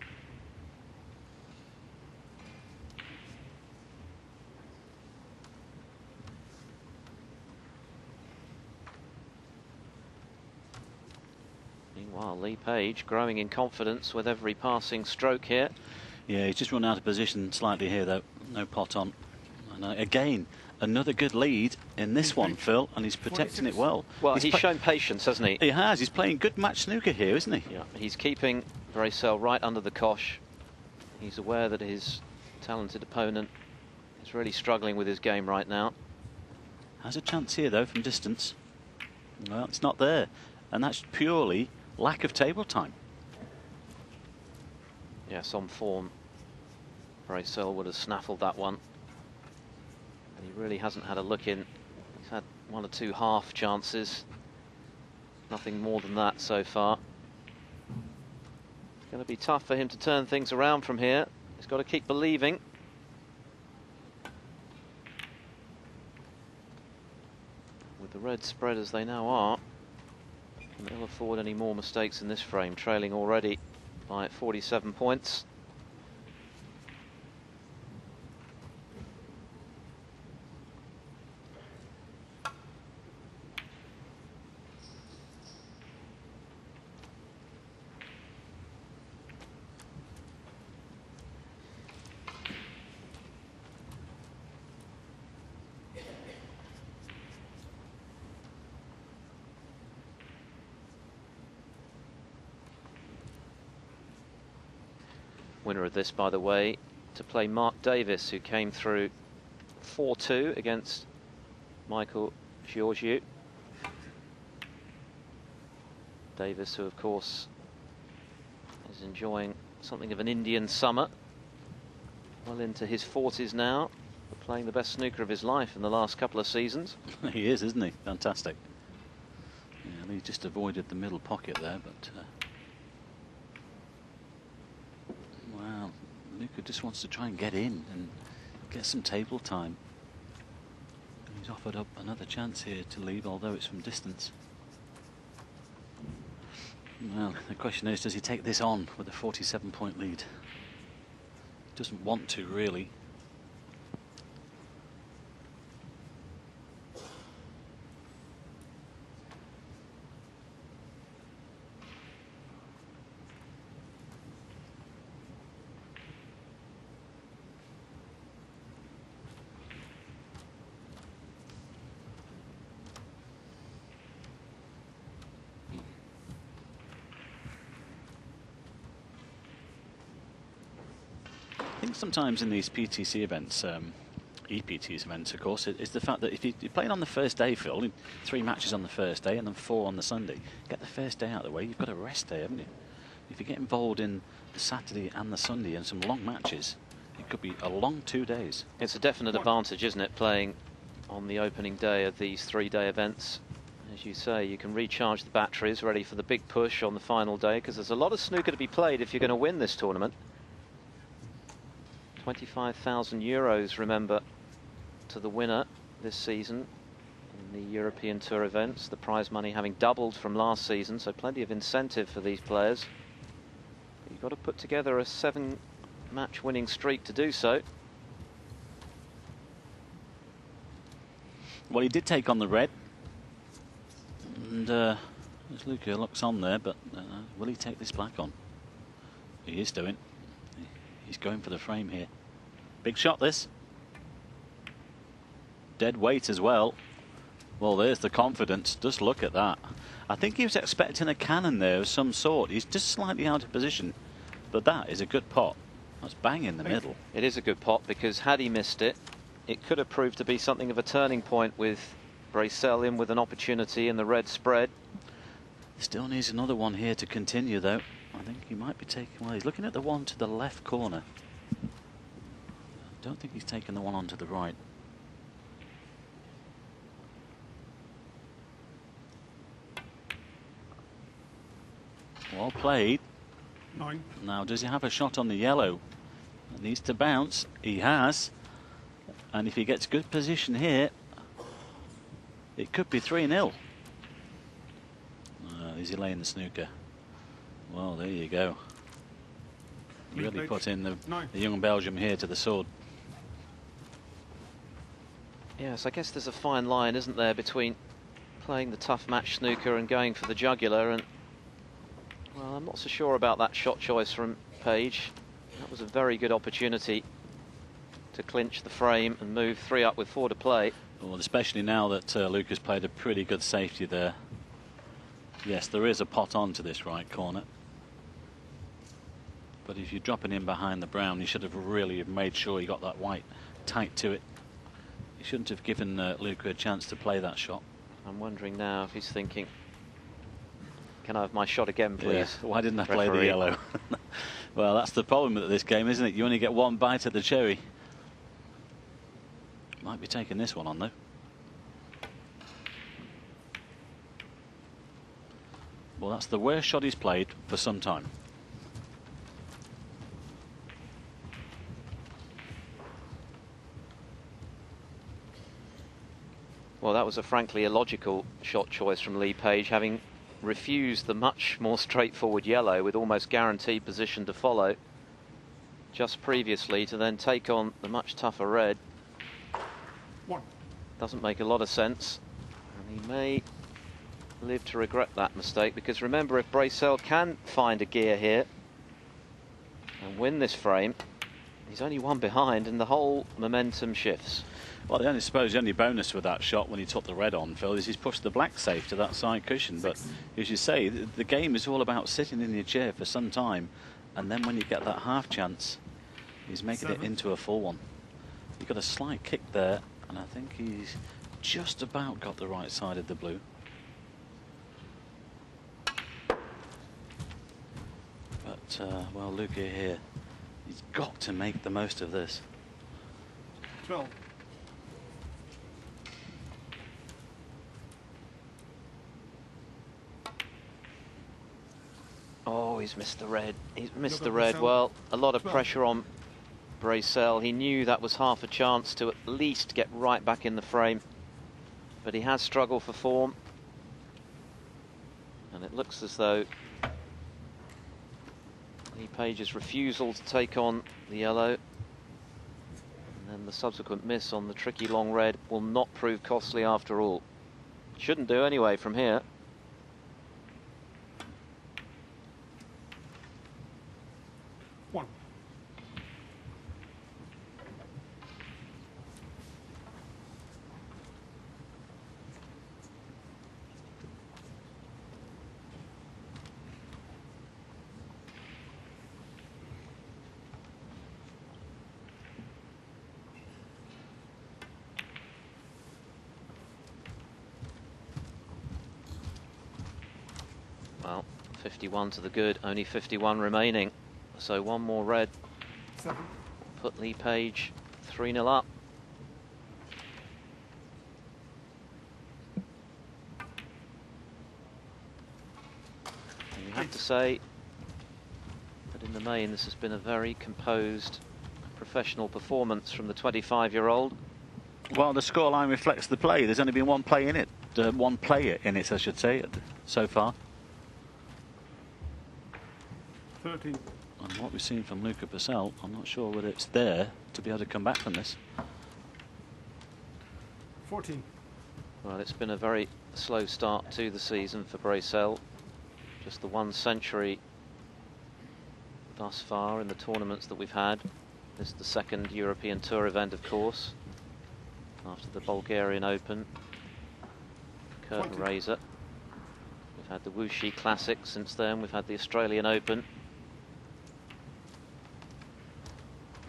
Meanwhile, Lee Page growing in confidence with every passing stroke here. Yeah, he's just run out of position slightly here though. No pot on. And again, another good lead in this one, Phil, and he's protecting it well. Well, he's shown patience, hasn't he? He has. He's playing good match snooker here, isn't he? Yeah, he's keeping Brecel right under the cosh. He's aware that his talented opponent is really struggling with his game right now. Has a chance here, though, from distance. Well, it's not there. And that's purely lack of table time. Yes, on form, Brecel would have snaffled that one. And he really hasn't had a look in. He's had 1 or 2 half chances. Nothing more than that so far. It's going to be tough for him to turn things around from here. He's got to keep believing. With the red spread as they now are, can ill afford any more mistakes in this frame, trailing already by 47 points. Winner of this, by the way, to play Mark Davis, who came through 4-2 against Michael Georgiou. Davis, who of course is enjoying something of an Indian summer, well into his 40s now, but playing the best snooker of his life in the last couple of seasons. He is, isn't he? Fantastic. Yeah, he just avoided the middle pocket there, but wow, Luca just wants to try and get in and get some table time. And he's offered up another chance here to leave, although it's from distance. Well, the question is, does he take this on with a 47-point lead? He doesn't want to, really. I think sometimes in these PTC events, EPTs events, of course, it's the fact that if you're playing on the first day, Phil, 3 matches on the first day and then 4 on the Sunday, get the first day out of the way, you've got a rest day, haven't you? If you get involved in the Saturday and the Sunday and some long matches, it could be a long 2 days. It's a definite advantage, isn't it, playing on the opening day of these 3-day events. As you say, you can recharge the batteries, ready for the big push on the final day, because there's a lot of snooker to be played if you're going to win this tournament. 25,000 euros, remember, to the winner this season in the European Tour events, the prize money having doubled from last season, so plenty of incentive for these players. But you've got to put together a 7-match winning streak to do so. Well, he did take on the red, and as Luca looks on there, but will he take this black on? He is doing. He's going for the frame here. Big shot, this. Dead weight as well. Well, there's the confidence. Just look at that. I think he was expecting a cannon there of some sort. He's just slightly out of position. But that is a good pot. That's bang in the middle. It is a good pot, because had he missed it, it could have proved to be something of a turning point, with Brecel in with an opportunity in the red spread. Still needs another one here to continue, though. I think he might be taking, well, he's looking at the one to the left corner. I don't think he's taken the one onto the right. Well played. 9. Now, does he have a shot on the yellow? It needs to bounce. He has. And if he gets good position here, it could be 3-0. Is he laying the snooker? Well, there you go. Really put in the young Belgium here to the sword. Yes, I guess there's a fine line, isn't there, between playing the tough match snooker and going for the jugular. And well, I'm not so sure about that shot choice from Page. That was a very good opportunity to clinch the frame and move 3 up with 4 to play. Well, especially now that Luca's played a pretty good safety there. Yes, there is a pot on to this right corner. But if you're dropping in behind the brown, you should have really made sure you got that white tight to it. You shouldn't have given Luca a chance to play that shot. I'm wondering now if he's thinking, can I have my shot again, please? Yeah. Why didn't I play the referee? yellow? Well, that's the problem with this game, isn't it? You only get one bite at the cherry. Might be taking this one on, though. Well, that's the worst shot he's played for some time. Well, that was a frankly illogical shot choice from Lee Page, having refused the much more straightforward yellow with almost guaranteed position to follow just previously, to then take on the much tougher red. 1. Doesn't make a lot of sense, and he may live to regret that mistake, because remember, if Brecel can find a gear here and win this frame, he's only 1 behind and the whole momentum shifts. Well, I suppose the only bonus with that shot when he took the red on, Phil, is he's pushed the black safe to that side cushion. But as you say, the game is all about sitting in your chair for some time, and then when you get that half chance, he's making it into a full one. You've got a slight kick there, and I think he's just about got the right side of the blue. But, well, Luca here, he's got to make the most of this. 12. Oh, he's missed the red. He's missed Luca the red. Brecel. Well, a lot of 12. pressure on Brecel. He knew that was half a chance to at least get right back in the frame, but he has struggled for form, and it looks as though Lee Page's refusal to take on the yellow and then the subsequent miss on the tricky long red will not prove costly after all. Shouldn't do anyway from here. 1. Well, 51 to the good, only 51 remaining. So 1 more red 7. put Lee Page 3-0 up. And you have to say that in the main this has been a very composed professional performance from the 25-year-old. Well, the scoreline reflects the play. There's only been one play in it, one player in it, I should say, so far. 13. And what we've seen from Luca Brecel, I'm not sure whether it's there to be able to come back from this. 14. Well, it's been a very slow start to the season for Brecel. Just the 1 century thus far in the tournaments that we've had. This is the 2nd European Tour event, of course, after the Bulgarian Open, curtain 20. raiser. We've had the Wuxi Classic since then. We've had the Australian Open.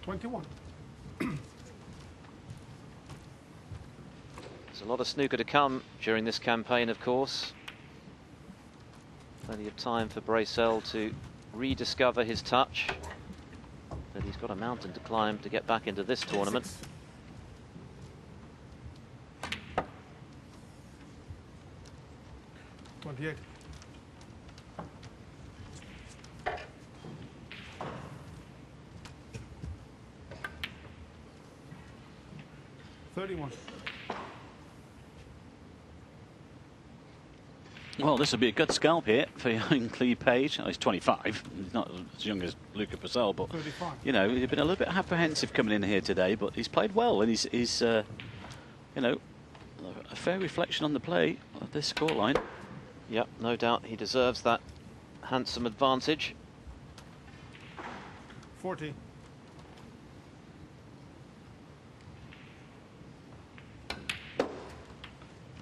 21. There's a lot of snooker to come during this campaign, of course. Plenty of time for Brecel to rediscover his touch. But he's got a mountain to climb to get back into this tournament. 6. 28. 31. Well, this would be a good scalp here for young Lee Page. Oh, he's 25. He's not as young as Luca Brecel, but 35. you know, he's been a little bit apprehensive coming in here today, but he's played well, and he's you know, a fair reflection on the play of this scoreline. Yep, no doubt he deserves that handsome advantage. 40.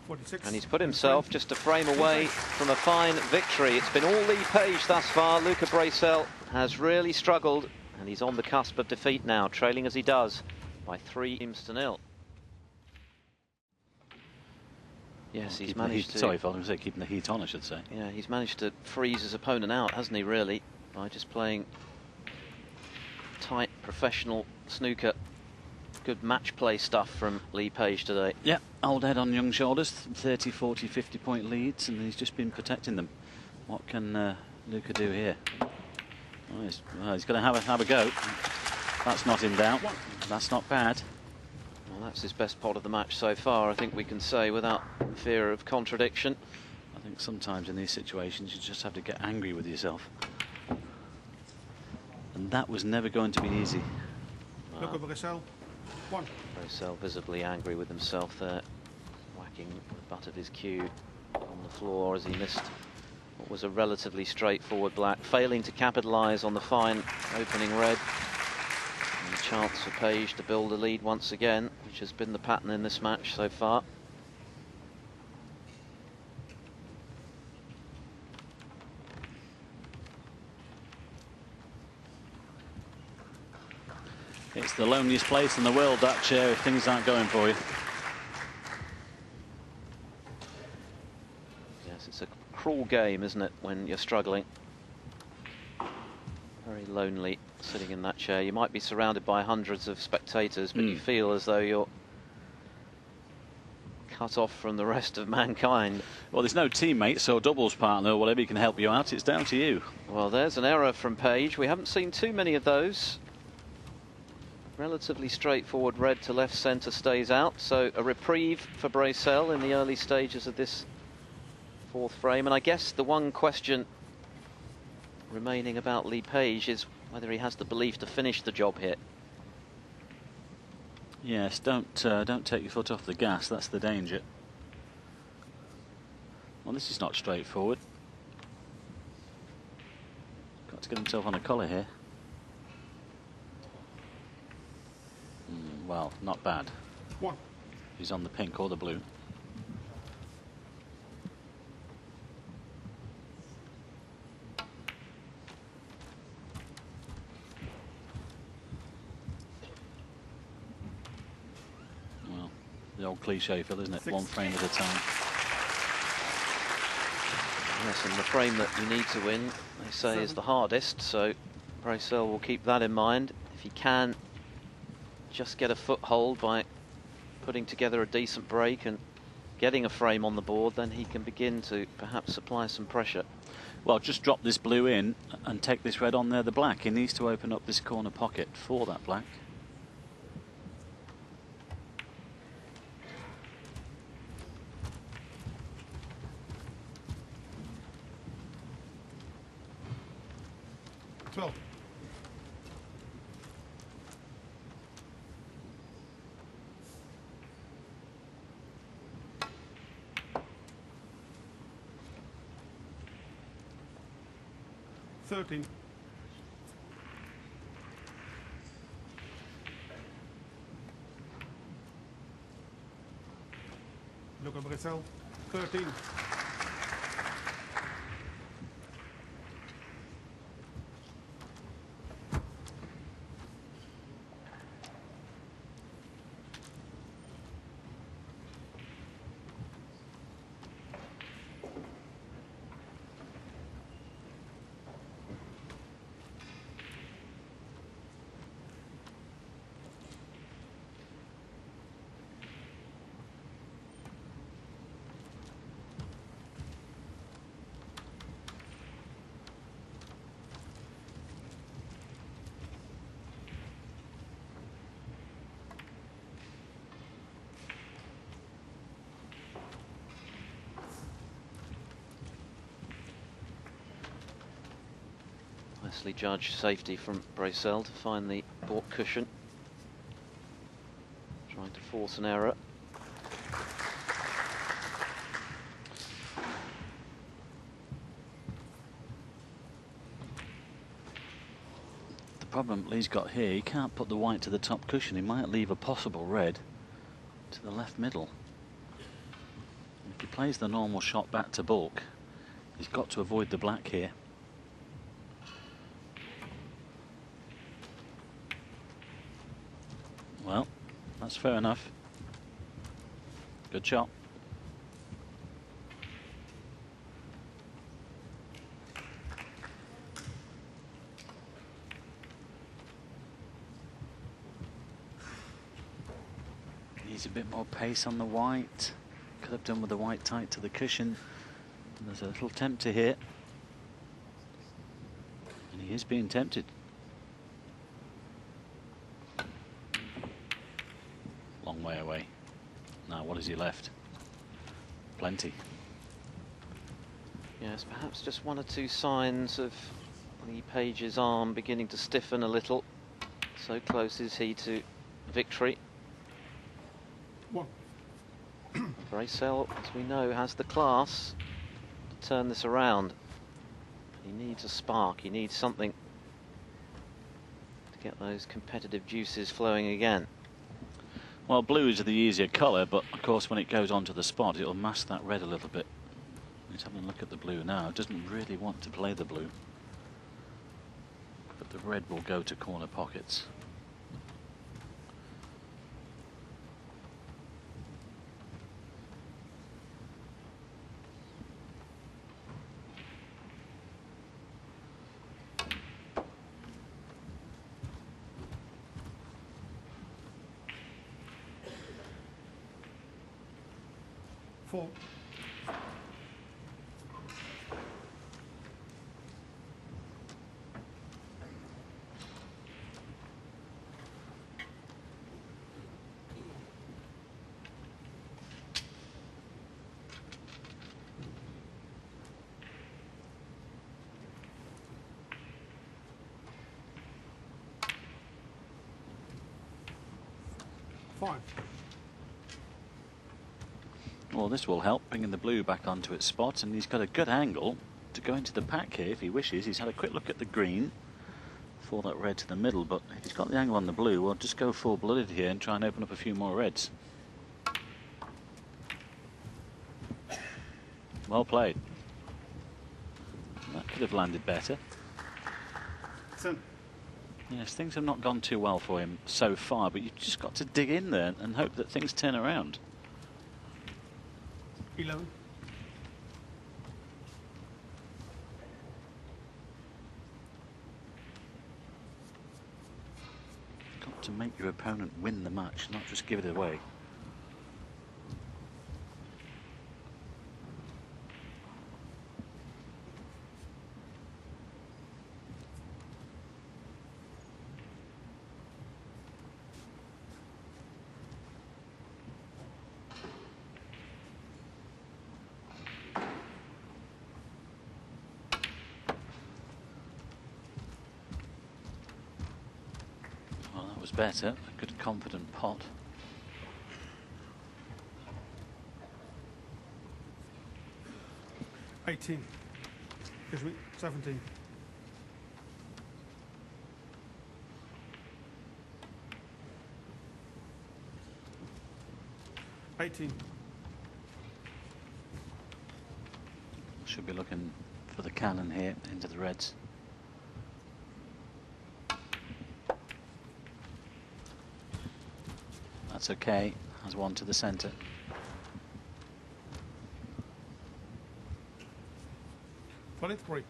46. And he's put himself just a frame away from a fine victory. It's been all Lee Page thus far. Luca Brecel has really struggled, and he's on the cusp of defeat now, trailing as he does by 3-0. Yes, he's managed to... Sorry, Father, I was saying keeping the heat on, I should say. Yeah, he's managed to freeze his opponent out, hasn't he, really, by just playing tight, professional snooker. Good match play stuff from Lee Page today. Yeah, old head on young shoulders, 30, 40, 50 point leads, and he's just been protecting them. What can Luca do here? Oh, he's going to have a go. That's not in doubt. That's not bad. Well, that's his best pot of the match so far, I think we can say, without fear of contradiction. I think sometimes in these situations you just have to get angry with yourself. And that was never going to be easy. Luca Brecel, 1. Brecel visibly angry with himself there, whacking the butt of his cue on the floor as he missed what was a relatively straightforward black, failing to capitalise on the fine opening red. And a chance for Page to build a lead once again, which has been the pattern in this match so far. It's the loneliest place in the world, that chair, if things aren't going for you. Yes, it's a cruel game, isn't it, when you're struggling. Very lonely sitting in that chair. You might be surrounded by hundreds of spectators, but you feel as though you're cut off from the rest of mankind. Well, there's no teammates or doubles partner or whatever who can help you out. It's down to you. Well, there's an error from Page. We haven't seen too many of those. Relatively straightforward red to left centre stays out, so a reprieve for Brecel in the early stages of this fourth frame. And I guess the one question remaining about Lee Page is whether he has the belief to finish the job here. Yes, don't take your foot off the gas. That's the danger. Well, this is not straightforward. Got to get himself on a collar here. Well, not bad. 1. He's on the pink or the blue. Well, the old cliche, Phil, isn't it? 6. One frame at a time. Yes, and the frame that you need to win, they say, is the hardest, so Brecel will keep that in mind. If he can just get a foothold by putting together a decent break and getting a frame on the board, then he can begin to perhaps apply some pressure. Well, just drop this blue in and take this red on there, the black. He needs to open up this corner pocket for that black. Thirteen. Luca Brecel, 13. Nicely judged safety from Brecel to find the baulk cushion. Trying to force an error. The problem Lee's got here, he can't put the white to the top cushion. He might leave a possible red to the left middle. plays the normal shot back to balk, he's got to avoid the black here. Well, that's fair enough. Good shot. Needs a bit more pace on the white. Could have done with the white tight to the cushion. And there's a little tempter here. And he is being tempted. Long way away. Now what has he left? Plenty. Yes, perhaps just one or two signs of the page's arm beginning to stiffen a little. So close is he to victory. 1. Brecel, as we know, has the class to turn this around. He needs a spark, he needs something to get those competitive juices flowing again. Well, blue is the easier colour, but of course when it goes onto the spot it'll mask that red a little bit. He's having a look at the blue now. Doesn't really want to play the blue, but the red will go to corner pockets. Four. Five. Well, this will help bringing the blue back onto its spot, and he's got a good angle to go into the pack here if he wishes. He's had a quick look at the green for that red to the middle, but if he's got the angle on the blue, we'll just go full-blooded here and try and open up a few more reds. Well played. That could have landed better. 10. Yes, things have not gone too well for him so far, but you've just got to dig in there and hope that things turn around. 11. Got to make your opponent win the match, not just give it away. Was better, a good confident pot. Excuse me, 17. Should be looking for the cannon here into the reds. That's okay, has one to the centre. 23.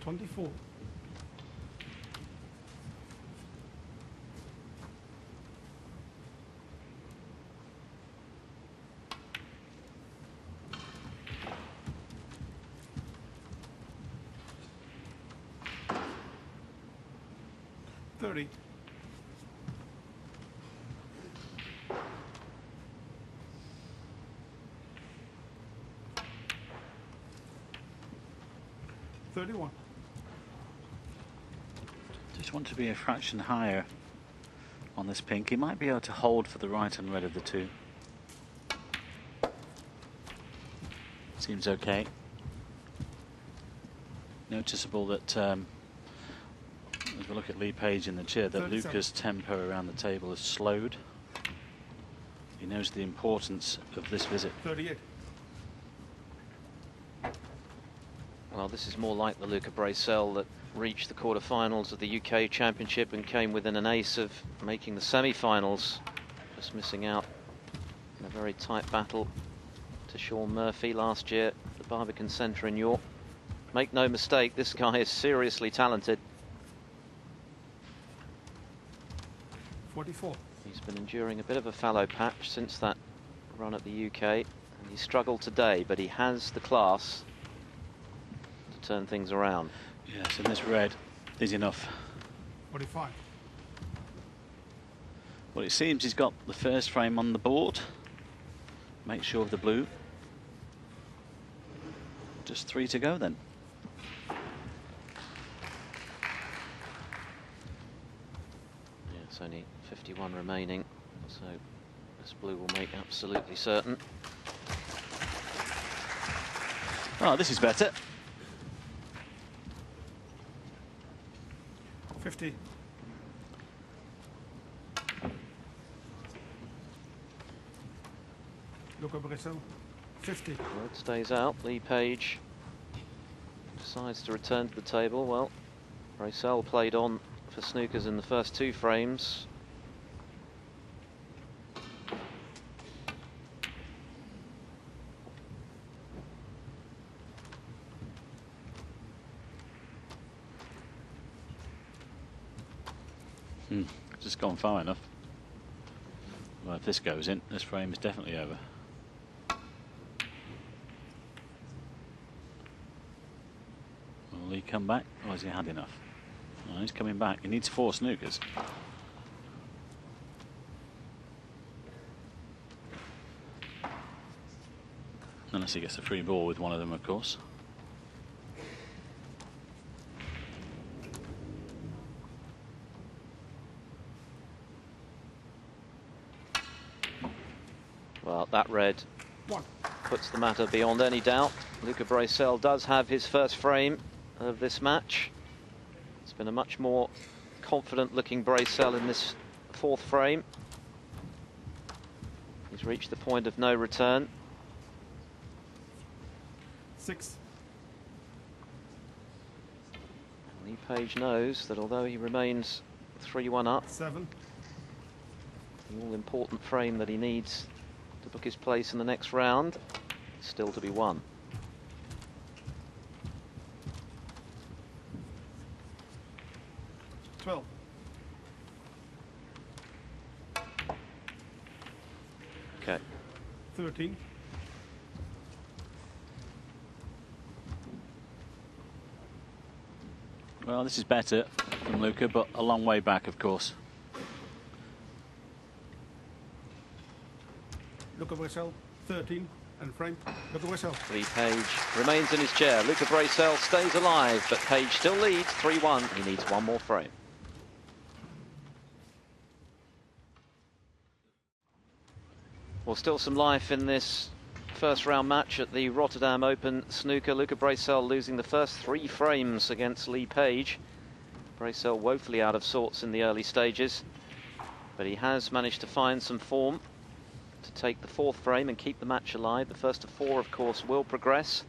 $24. 30. 31. Just want to be a fraction higher on this pink. He might be able to hold for the right and red of the two. Seems okay. Noticeable that as we look at Lee Page in the chair, that 37. Luca's tempo around the table has slowed. He knows the importance of this visit. 38. Well, this is more like the Luca Brecel that reached the quarterfinals of the UK Championship and came within an ace of making the semi-finals, just missing out in a very tight battle to Sean Murphy last year at the Barbican Centre in York. Make no mistake, this guy is seriously talented. 44. He's been enduring a bit of a fallow patch since that run at the UK, and he struggled today, but he has the class to turn things around. Yes, and this red is enough. 45. Well, it seems he's got the first frame on the board. Make sure of the blue. Just 3 to go then. Yeah, it's only 51 remaining, so this blue will make absolutely certain. Oh, this is better. 50. Luca Brecel. 50. Red stays out. Lee Page decides to return to the table. Well, Brecel played on for snookers in the first 2 frames. Just gone far enough. Well, if this goes in, this frame is definitely over. Will he come back, or has he had enough? Oh, he's coming back. He needs 4 snookers. Unless he gets a free ball with one of them, of course. Well, that red 1. puts the matter beyond any doubt. Luca Brecel does have his first frame of this match. It's been a much more confident looking Brecel in this 4th frame. He's reached the point of no return. 6. Lee Page knows that although he remains 3-1 up, 7. the all-important frame that he needs to book his place in the next round is still to be won. 12. Okay. 13. Well, this is better from Luca, but a long way back, of course. Luca Brecel. 13. And frame. Luca Brecel. Lee Page remains in his chair. Luca Brecel stays alive, but Page still leads 3-1. He needs one more frame. Well, still some life in this first round match at the Rotterdam Open snooker. Luca Brecel losing the first 3 frames against Lee Page. Brecel woefully out of sorts in the early stages, but he has managed to find some form to take the 4th frame and keep the match alive. The first of 4, of course, will progress.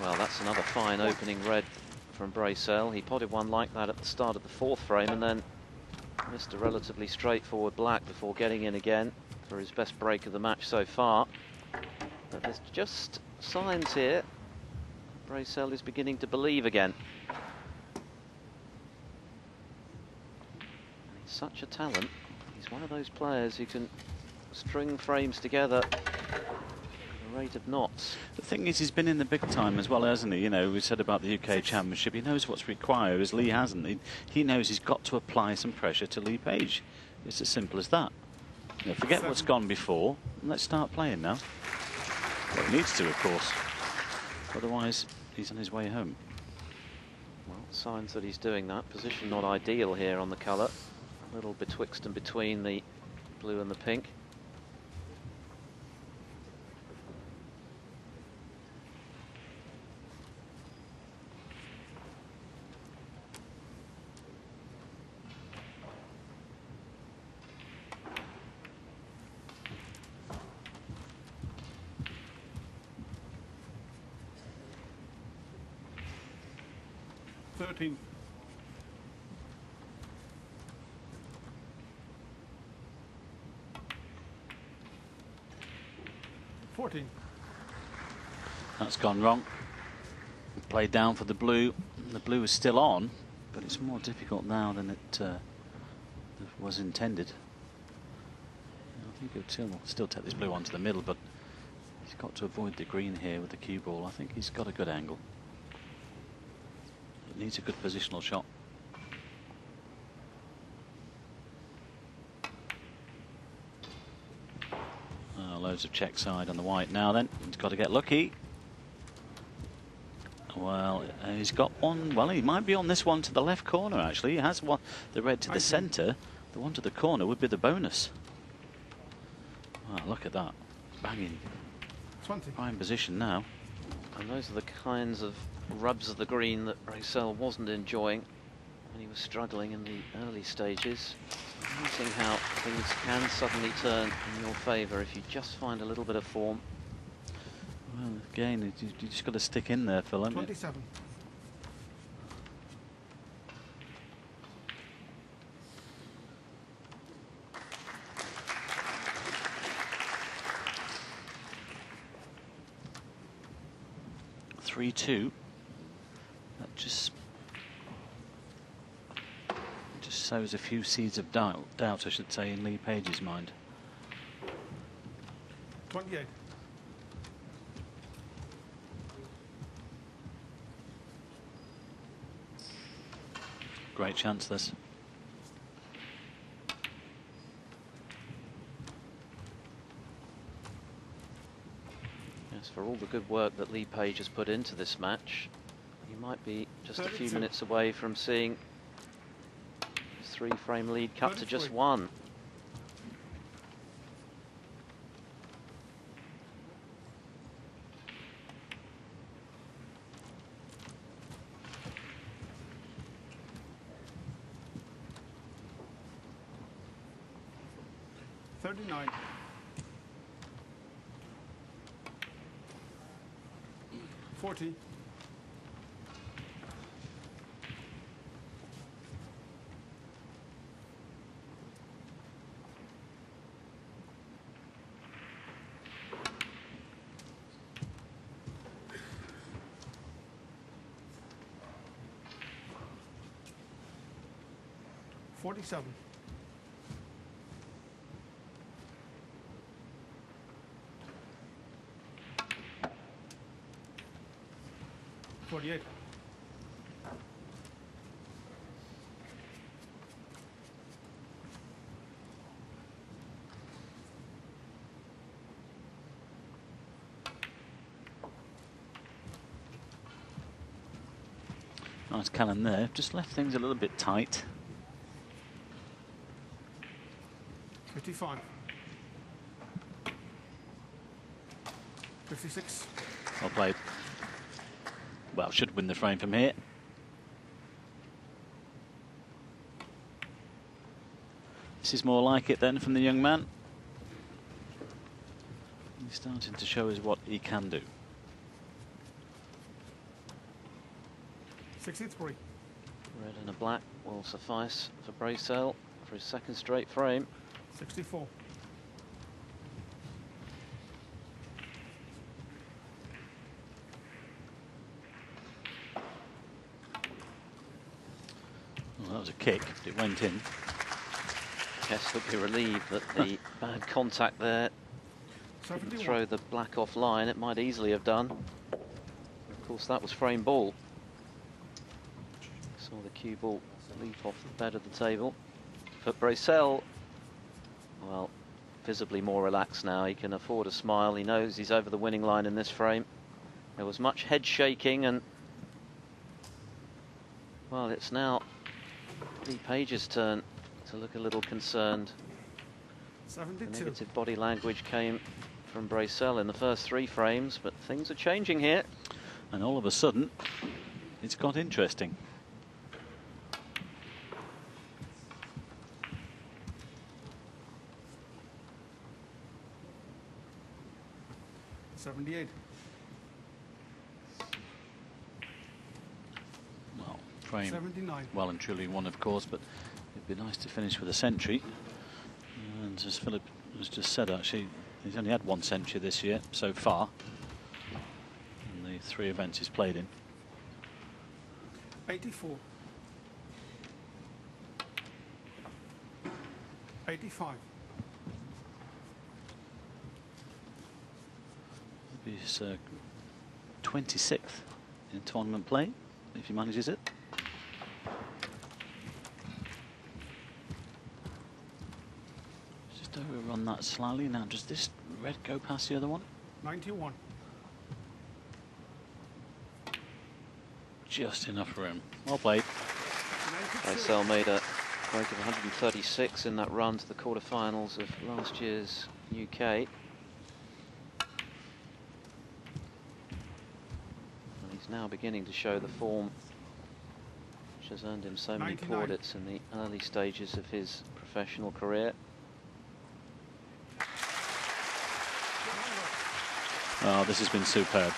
Well, that's another fine opening red from Brecel. He potted one like that at the start of the 4th frame and then missed a relatively straightforward black before getting in again for his best break of the match so far. But there's just signs here. Brecel is beginning to believe again. He's such a talent. He's one of those players who can string frames together at a rate of knots. The thing is, he's been in the big time as well, hasn't he? You know, we said about the UK Championship, he knows what's required, as Lee hasn't. He knows he's got to apply some pressure to Lee Page. It's as simple as that. You know, forget what's gone before, and let's start playing now. Well, he needs to, of course. Otherwise, he's on his way home. Well, signs that he's doing that. Position not ideal here on the colour. A little betwixt and between the blue and the pink. Thirteen. 14. That's gone wrong. Played down for the blue. The blue is still on, but it's more difficult now than it was intended. I think he'll still take this blue onto the middle, but he's got to avoid the green here with the cue ball. I think he's got a good angle. It needs a good positional shot. Loads of check side on the white now then. He's got to get lucky. Well, he's got one. Well, he might be on this one to the left corner, actually. He has one, the red to the centre. The one to the corner would be the bonus. Wow, look at that. Banging. 20. Prime position now. And those are the kinds of rubs of the green that Brecel wasn't enjoying when he was struggling in the early stages. Amazing how things can suddenly turn in your favour if you just find a little bit of form. Well, again, you just got to stick in there, Phil. 27. (3-2). That just sows a few seeds of doubt, I should say, in Lee Page's mind. 28. Great chance, this. Yes, for all the good work that Lee Page has put into this match, he might be just a few 32. minutes away from seeing his 3-frame lead cut to just 1. $39. 40. $47. 48. Nice cannon there. Just left things a little bit tight. 55. 56. Well played. Well, should win the frame from here. This is more like it then from the young man. He's starting to show us what he can do. 63. Red and a black will suffice for Brecel for his second straight frame. 64. Well, that was a kick, but it went in. Yes, he'll be relieved that the bad contact there didn't 71. throw the black off line. It might easily have done. Of course, that was frame ball. Saw the cue ball leap off the bed of the table. But Brecel, well, visibly more relaxed now. He can afford a smile. He knows he's over the winning line in this frame. There was much head shaking, and well, it's now Lee Page's turn to look a little concerned. 72. The negative body language came from Brecel in the first 3 frames, but things are changing here. And all of a sudden, it's got interesting. Well, frame 79. well and truly won, of course, but it'd be nice to finish with a century. And as Philip has just said, actually, he's only had 1 century this year so far in the 3 events he's played in. 84. 85. He's 26th in tournament play, if he manages it. Just overrun that slightly. Now, does this red go past the other one? 91. Just enough room. Well played. 92. Brecel made a break of 136 in that run to the quarterfinals of last year's UK. Now beginning to show the form which has earned him so many 99. plaudits in the early stages of his professional career. Oh, this has been superb.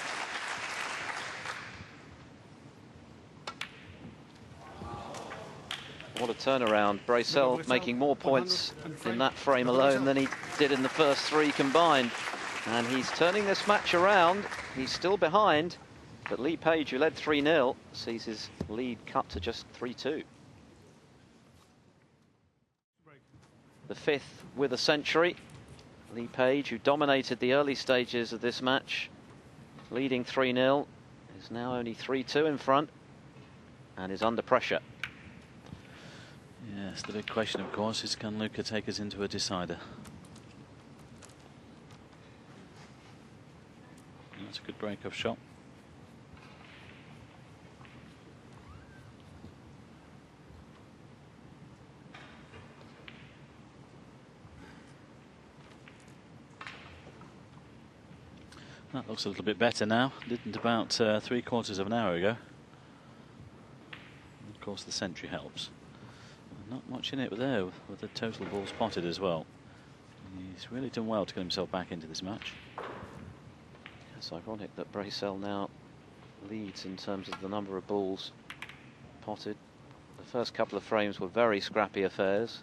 What a turnaround. Brecel making more points in that frame alone than he did in the first 3 combined. And he's turning this match around. He's still behind. But Lee Page, who led 3-0, sees his lead cut to just 3-2. The 5th with a century. Lee Page, who dominated the early stages of this match, leading 3-0, is now only 3-2 in front and is under pressure. Yes, the big question, of course, is can Luca take us into a decider? That's a good break-off shot. That looks a little bit better now. Didn't about 3/4 of an hour ago. And of course, the century helps. Not much in it there with the total balls spotted as well. He's really done well to get himself back into this match. It's ironic that Brecel now leads in terms of the number of balls potted. The first couple of frames were very scrappy affairs.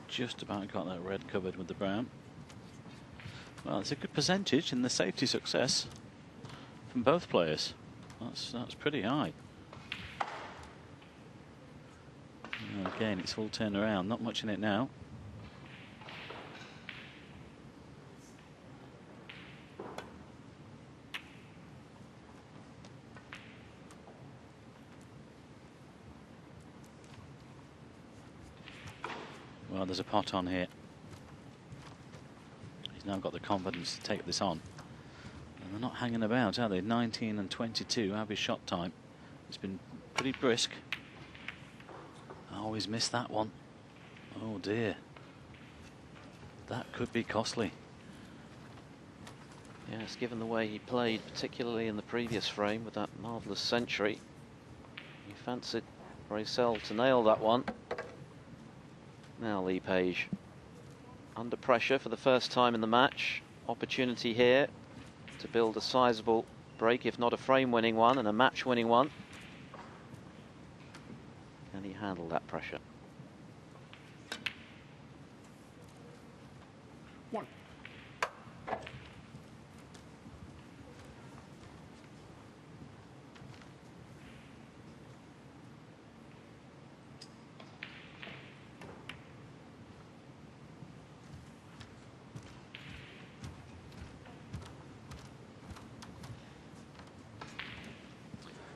Just about got that red covered with the brown. Well, it's a good percentage in the safety success from both players. That's pretty high. And again, it's all turned around. Not much in it now. Well, there's a pot on here. He's now got the confidence to take this on. And they're not hanging about, are they? 19 and 22 average shot time. It's been pretty brisk. Oh, he's missed that one. Oh dear. That could be costly. Yes, given the way he played, particularly in the previous frame with that marvellous century, he fancied Brecel to nail that one. Now Lee Page under pressure for the first time in the match. Opportunity here to build a sizable break, if not a frame-winning one, and a match-winning one. Can he handle that pressure? 1.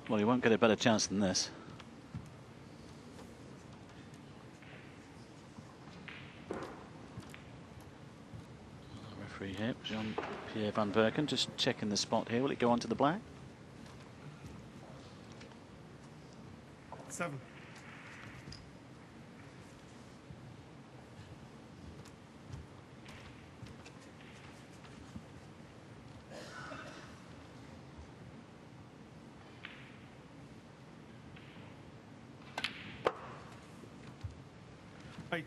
Well, he won't get a better chance than this. Referee here, Jean-Pierre van Berken, just checking the spot here. Will it go on to the black? 7. Eight.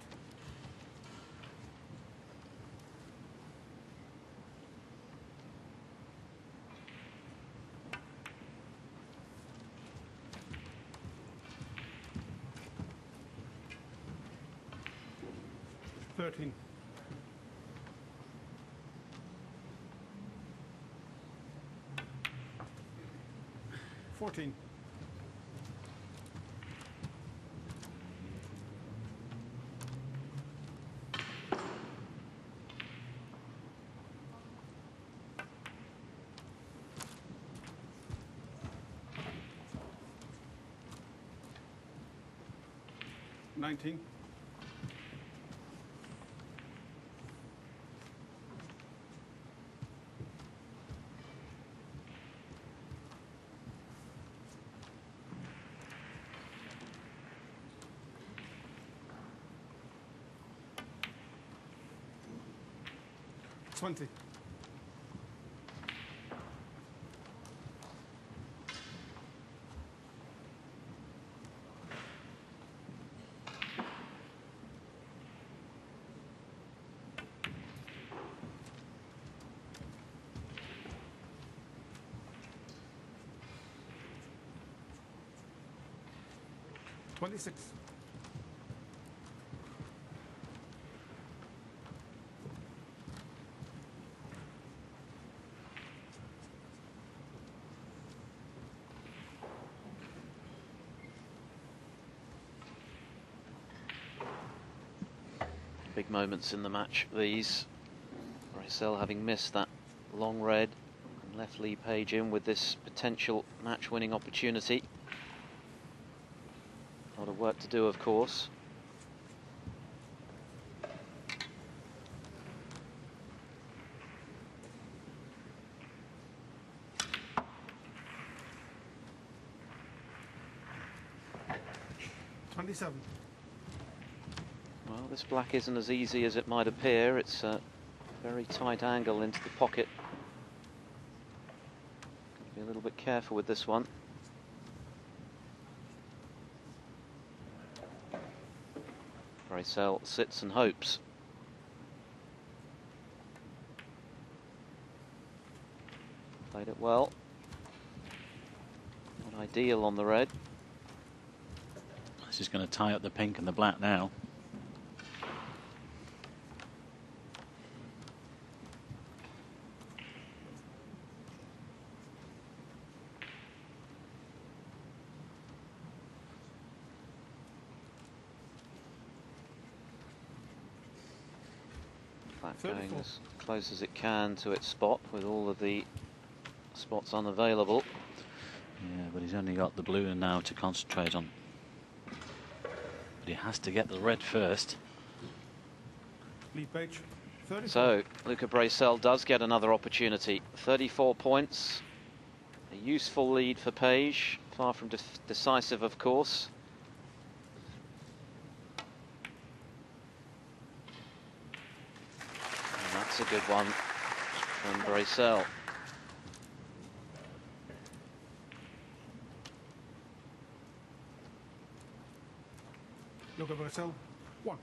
Thirteen. 14. 19. 20. 26. 'Big moments in the match, these. Brecel having missed that long red and left Lee Page in with this potential match-winning opportunity. A lot of work to do, of course. Well, this black isn't as easy as it might appear. It's a very tight angle into the pocket. Got to be a little bit careful with this one. Brecel sits and hopes. Played it well. Not ideal on the red. This is going to tie up the pink and the black now. Black going as close as it can to its spot with all of the spots unavailable. Yeah, but he's only got the blue now to concentrate on. But he has to get the red first. Lead Page. 34. So Luca Brecel does get another opportunity. 34 points. A useful lead for Page. Far from decisive, of course. And that's a good one from Brecel. Luca Brecel. 1.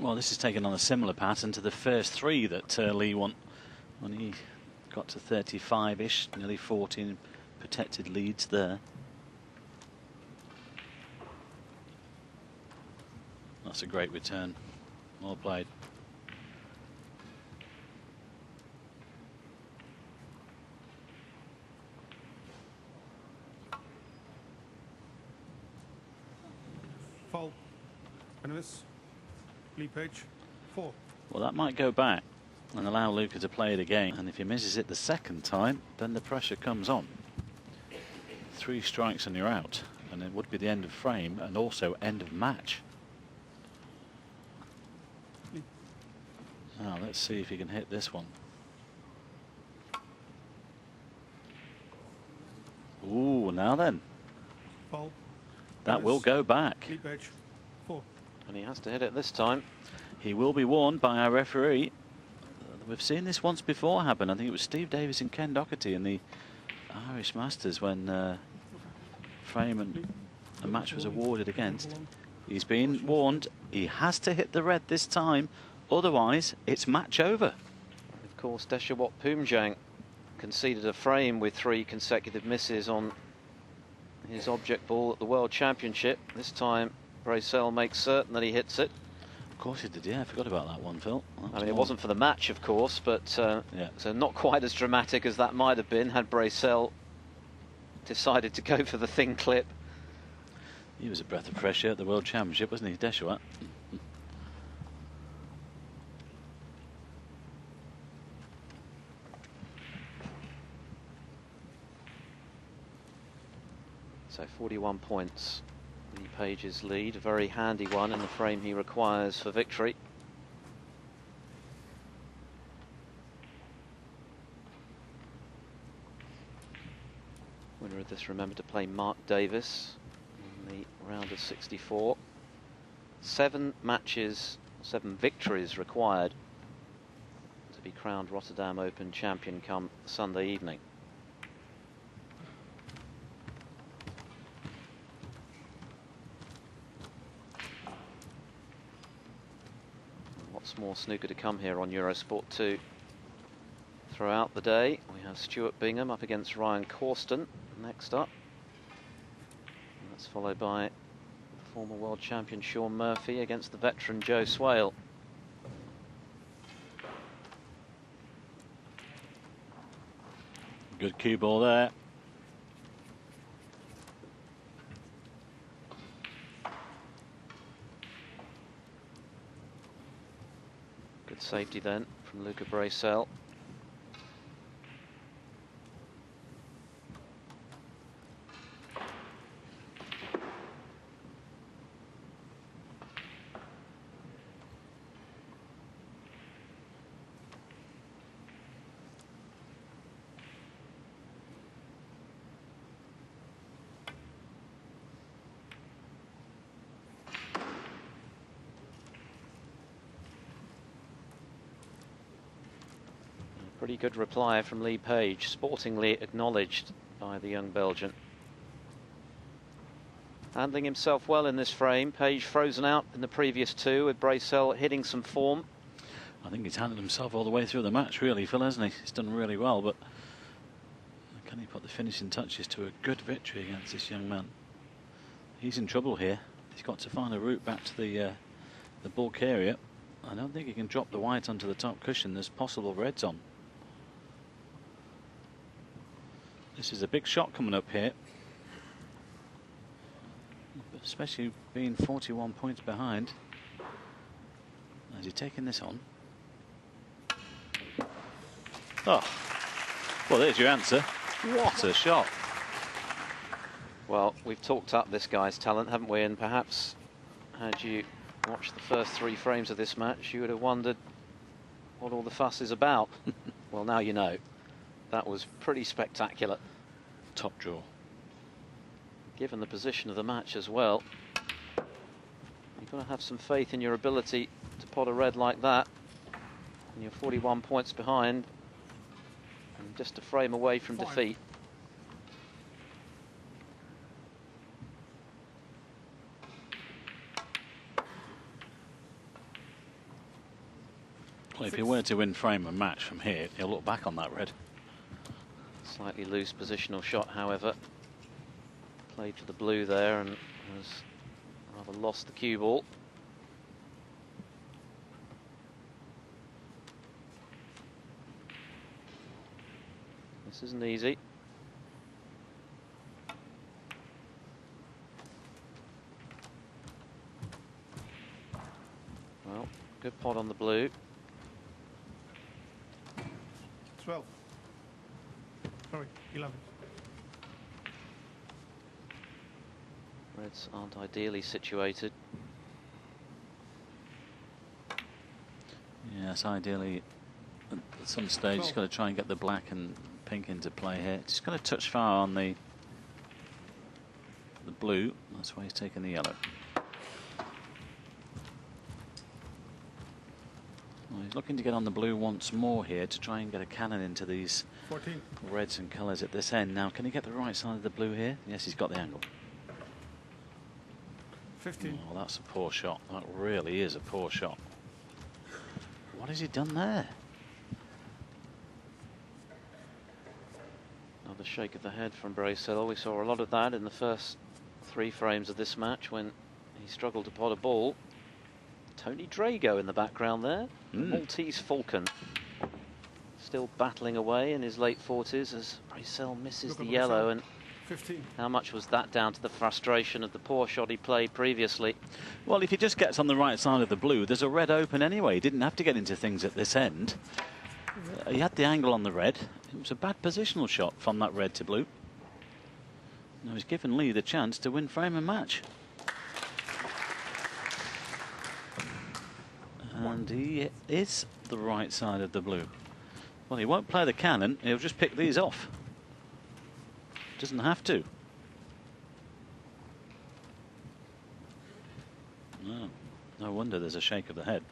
Well, this is taking on a similar pattern to the first 3 that Lee won when he got to 35-ish, nearly 14 protected leads there. That's a great return. Well played. Foul. Enemies. Lee Page. 4. Well, that might go back and allow Luca to play it again. And if he misses it the second time, then the pressure comes on. 3 strikes and you're out. And it would be the end of frame and also end of match. Now, let's see if he can hit this one. Ooh, now then. Foul. That will go back. Lee Page. 4. And he has to hit it this time. He will be warned by our referee. We've seen this once before happen. I think it was Steve Davis and Ken Doherty in the Irish Masters when frame and a match was awarded against. He's been warned. He has to hit the red this time. Otherwise, it's match over. Of course, Deshawat Poomjang conceded a frame with 3 consecutive misses on his object ball at the World Championship. This time, Brecel makes certain that he hits it. Of course he did, yeah. I forgot about that one, Phil. I mean, it wasn't for the match, of course, but yeah. So not quite as dramatic as that might have been had Brecel decided to go for the thin clip. He was a breath of fresh air at the World Championship, wasn't he, Deshawat? So 41 points, Lee Page's lead, a very handy one in the frame he requires for victory. Winner of this, remember to play Mark Davis in the round of 64. 7 matches, 7 victories required to be crowned Rotterdam Open champion come Sunday evening. Lots more snooker to come here on Eurosport 2 throughout the day. We have Stuart Bingham up against Ryan Corsten next up. And that's followed by former world champion Sean Murphy against the veteran Joe Swale. Good cue ball there. Good safety then from Luca Brecel. Pretty good reply from Lee Page, sportingly acknowledged by the young Belgian. Handling himself well in this frame. Page frozen out in the previous 2 with Brecel hitting some form. I think he's handled himself all the way through the match, really, Phil, hasn't he? He's done really well, but can he put the finishing touches to a good victory against this young man? He's in trouble here. He's got to find a route back to the bulk area. I don't think he can drop the white onto the top cushion. There's possible reds on. This is a big shot coming up here, especially being 41 points behind. Is he taking this on? Oh, well, there's your answer. What a shot. Well, we've talked up this guy's talent, haven't we? And perhaps had you watched the first 3 frames of this match, you would have wondered what all the fuss is about. Well, now you know. That was pretty spectacular. Top draw. Given the position of the match as well, you've got to have some faith in your ability to pot a red like that. And you're 41 points behind and just a frame away from defeat. Well, if he were to win frame and match from here, he'll look back on that red. Slightly loose positional shot, however. Played for the blue there and has rather lost the cue ball. This isn't easy. Well, good pot on the blue. 12. Sorry, 11. Reds aren't ideally situated. Yes, ideally, at some stage, he's got to try and get the black and pink into play here. Just going to touch far on the blue. That's why he's taking the yellow. Well, he's looking to get on the blue once more here to try and get a cannon into these 14. reds and colours at this end. Now, can he get the right side of the blue here? Yes, he's got the angle. 15. Oh, that's a poor shot. That really is a poor shot. What has he done there? Another shake of the head from Brecel. We saw a lot of that in the first 3 frames of this match when he struggled to pot a ball. Tony Drago in the background there. The Maltese Falcon. Still battling away in his late 40s as Brecel misses the yellow. And 15. how much was that down to the frustration of the poor shot he played previously? Well, if he just gets on the right side of the blue, there's a red open anyway. He didn't have to get into things at this end. He had the angle on the red. It was a bad positional shot from that red to blue. Now he's given Lee the chance to win frame and match. And he is the right side of the blue. Well, he won't play the cannon. He'll just pick these off. Doesn't have to. No, no wonder there's a shake of the head.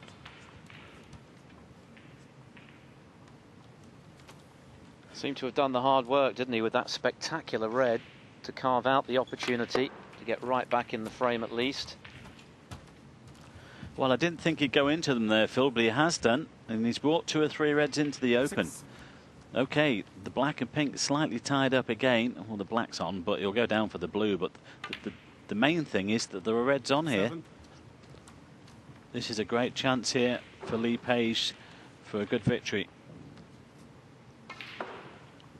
Seemed to have done the hard work, didn't he, with that spectacular red to carve out the opportunity to get right back in the frame at least. Well, I didn't think he'd go into them there, Phil, but he has done, and he's brought 2 or 3 reds into the open. 6. Okay, the black and pink slightly tied up again. Well, the black's on, but he'll go down for the blue. But the main thing is that there are reds on 7. here. This is a great chance here for Lee Page for a good victory.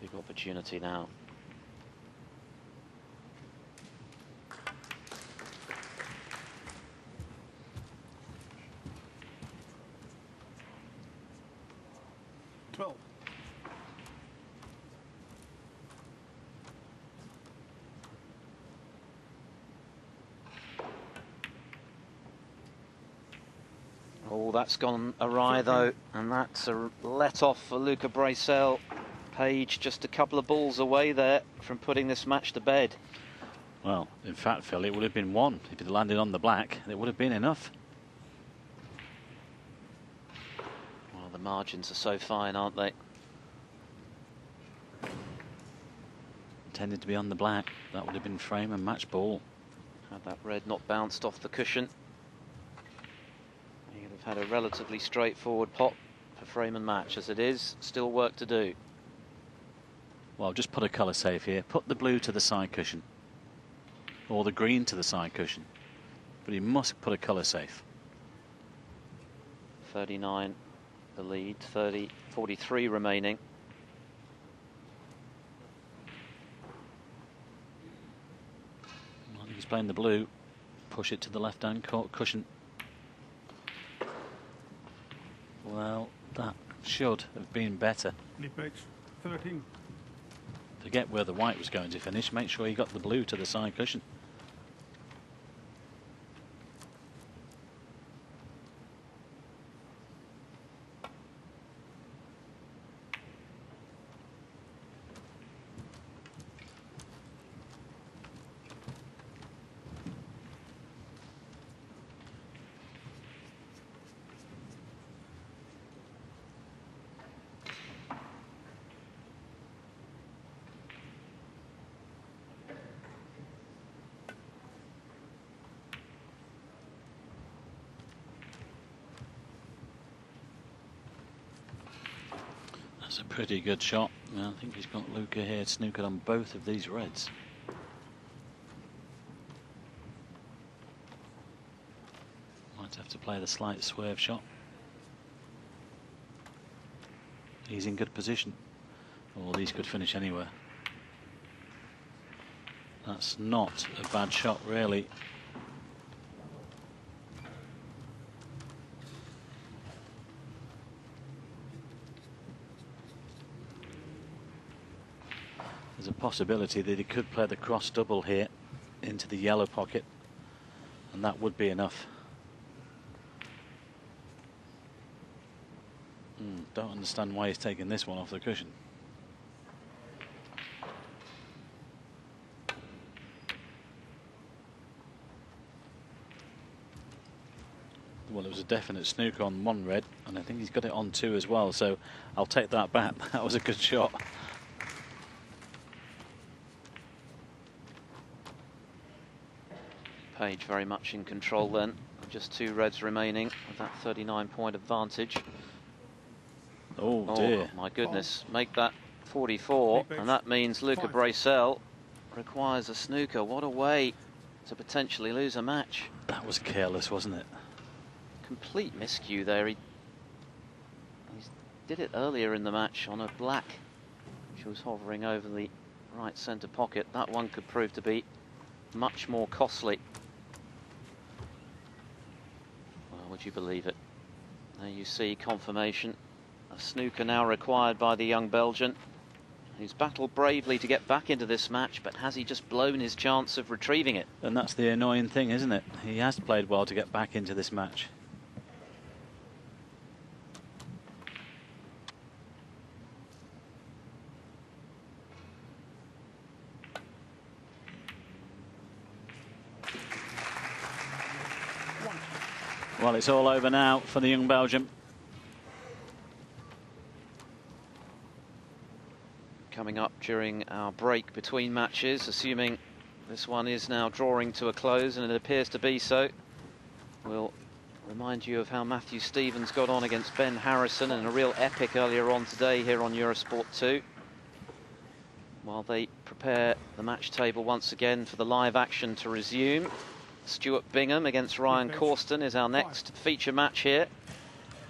Big opportunity now. Oh, that's gone awry though, and that's a let off for Luca Brecel. Page just a couple of balls away there from putting this match to bed. Well, in fact, Phil, it would have been 1 if it landed on the black. It would have been enough. Well, the margins are so fine, aren't they? Intended to be on the black. That would have been frame and match ball. Had that red not bounced off the cushion, he would have had a relatively straightforward pot for frame and match. As it is, still work to do. Well, just put a colour safe here. Put the blue to the side cushion. Or the green to the side cushion. But he must put a colour safe. 39 the lead, 43 remaining. Well, he's playing the blue. Push it to the left-hand cushion. Well, that should have been better. Lee Page, 13. Forget where the white was going to finish. Make sure you got the blue to the side cushion. That's a pretty good shot. I think he's got Luca here snookered on both of these reds. Might have to play the slight swerve shot. He's in good position. All these could finish anywhere. That's not a bad shot, really. There's a possibility that he could play the cross double here into the yellow pocket, and that would be enough. Don't understand why he's taking this one off the cushion. Well, it was a definite snooker on one red, and I think he's got it on two as well, so I'll take that back. That was a good shot. Page very much in control then. Just two reds remaining with that 39-point advantage. Oh dear. My goodness, make that 44, and that means Luca Brecel requires a snooker. What a way to potentially lose a match. That was careless, wasn't it? Complete miscue there. He did it earlier in the match on a black, which was hovering over the right centre pocket. That one could prove to be much more costly. Well, would you believe it? There you see confirmation. A snooker now required by the young Belgian, who's battled bravely to get back into this match, but has he just blown his chance of retrieving it? And that's the annoying thing, isn't it? He has played well to get back into this match. Well, it's all over now for the young Belgian. Coming up during our break between matches, assuming this one is now drawing to a close, and it appears to be so, we'll remind you of how Matthew Stevens got on against Ben Harrison in a real epic earlier on today here on Eurosport 2. While they prepare the match table once again for the live action to resume, Stuart Bingham against Ryan Corsten is our next feature match here,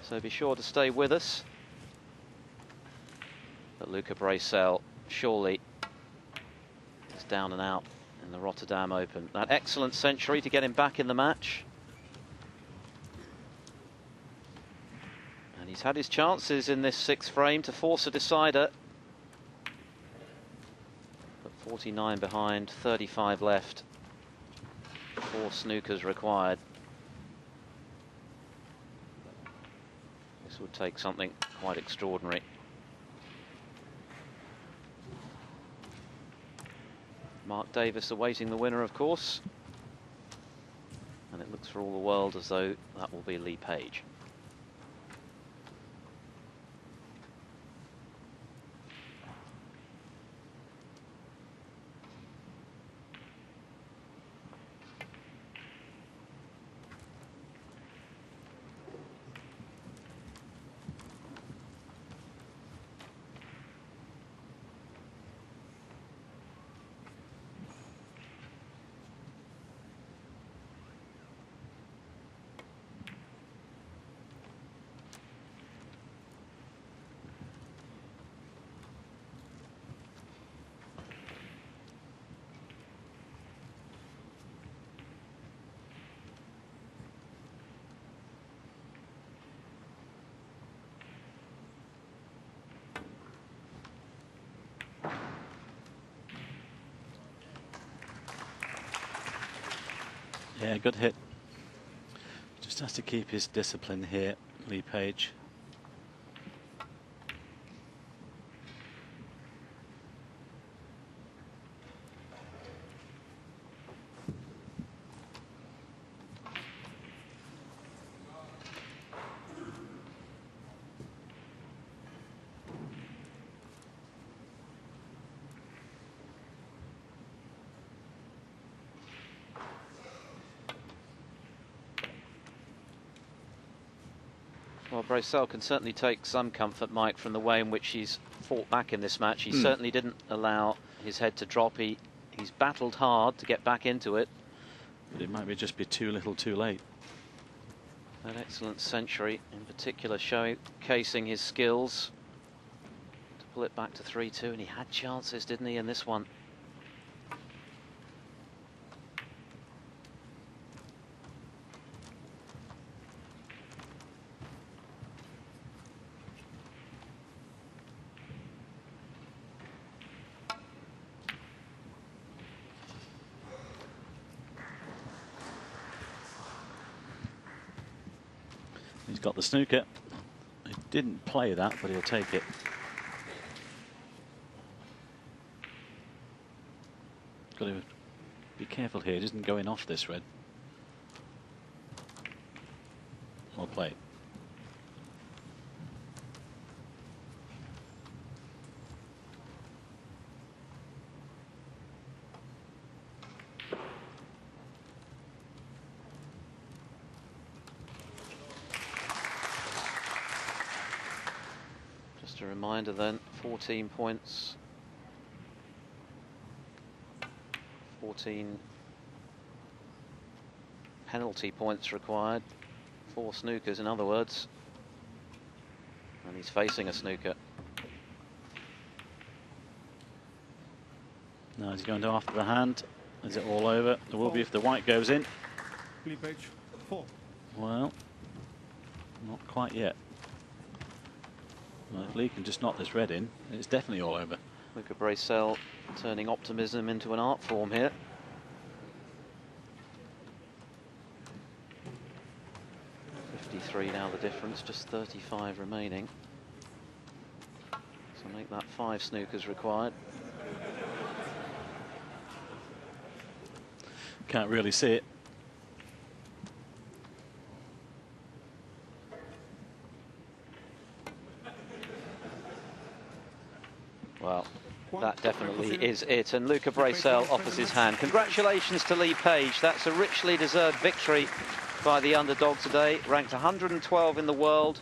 so be sure to stay with us. But Luca Brecel surely is down and out in the Rotterdam Open. That excellent century to get him back in the match. And he's had his chances in this sixth frame to force a decider. But 49 behind, 35 left. 4 snookers required. This would take something quite extraordinary. Mark Davis awaiting the winner, of course. And it looks for all the world as though that will be Lee Page. Yeah, good hit. Just has to keep his discipline here, Lee Page. Well, Brecel can certainly take some comfort, Mike, from the way in which he's fought back in this match. He certainly didn't allow his head to drop. He's battled hard to get back into it. But it might just be too little too late. An excellent century, in particular, showcasing his skills to pull it back to 3-2, and he had chances, didn't he, in this one? He's got the snooker. He didn't play that, but he'll take it. Got to be careful here. He isn't going off this red. Well played. Just a reminder then, 14 points. 14 penalty points required. 4 snookers, in other words. And he's facing a snooker. Now he's going to after the hand. Is it all over? There will be if the white goes in. Play page 4. Well, not quite yet. Well, if Lee can just knock this red in, it's definitely all over. Luca Brecel turning optimism into an art form here. Now the difference, just 35 remaining. So make that 5 snookers required. Can't really see it. Well, that definitely is it. And Luca Brecel offers his hand. Congratulations to Lee Page. That's a richly deserved victory by the underdog today, ranked 112 in the world,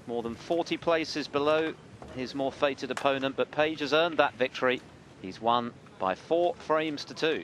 more than 40 places below his more fated opponent, but Page has earned that victory. He's won by 4 frames to 2.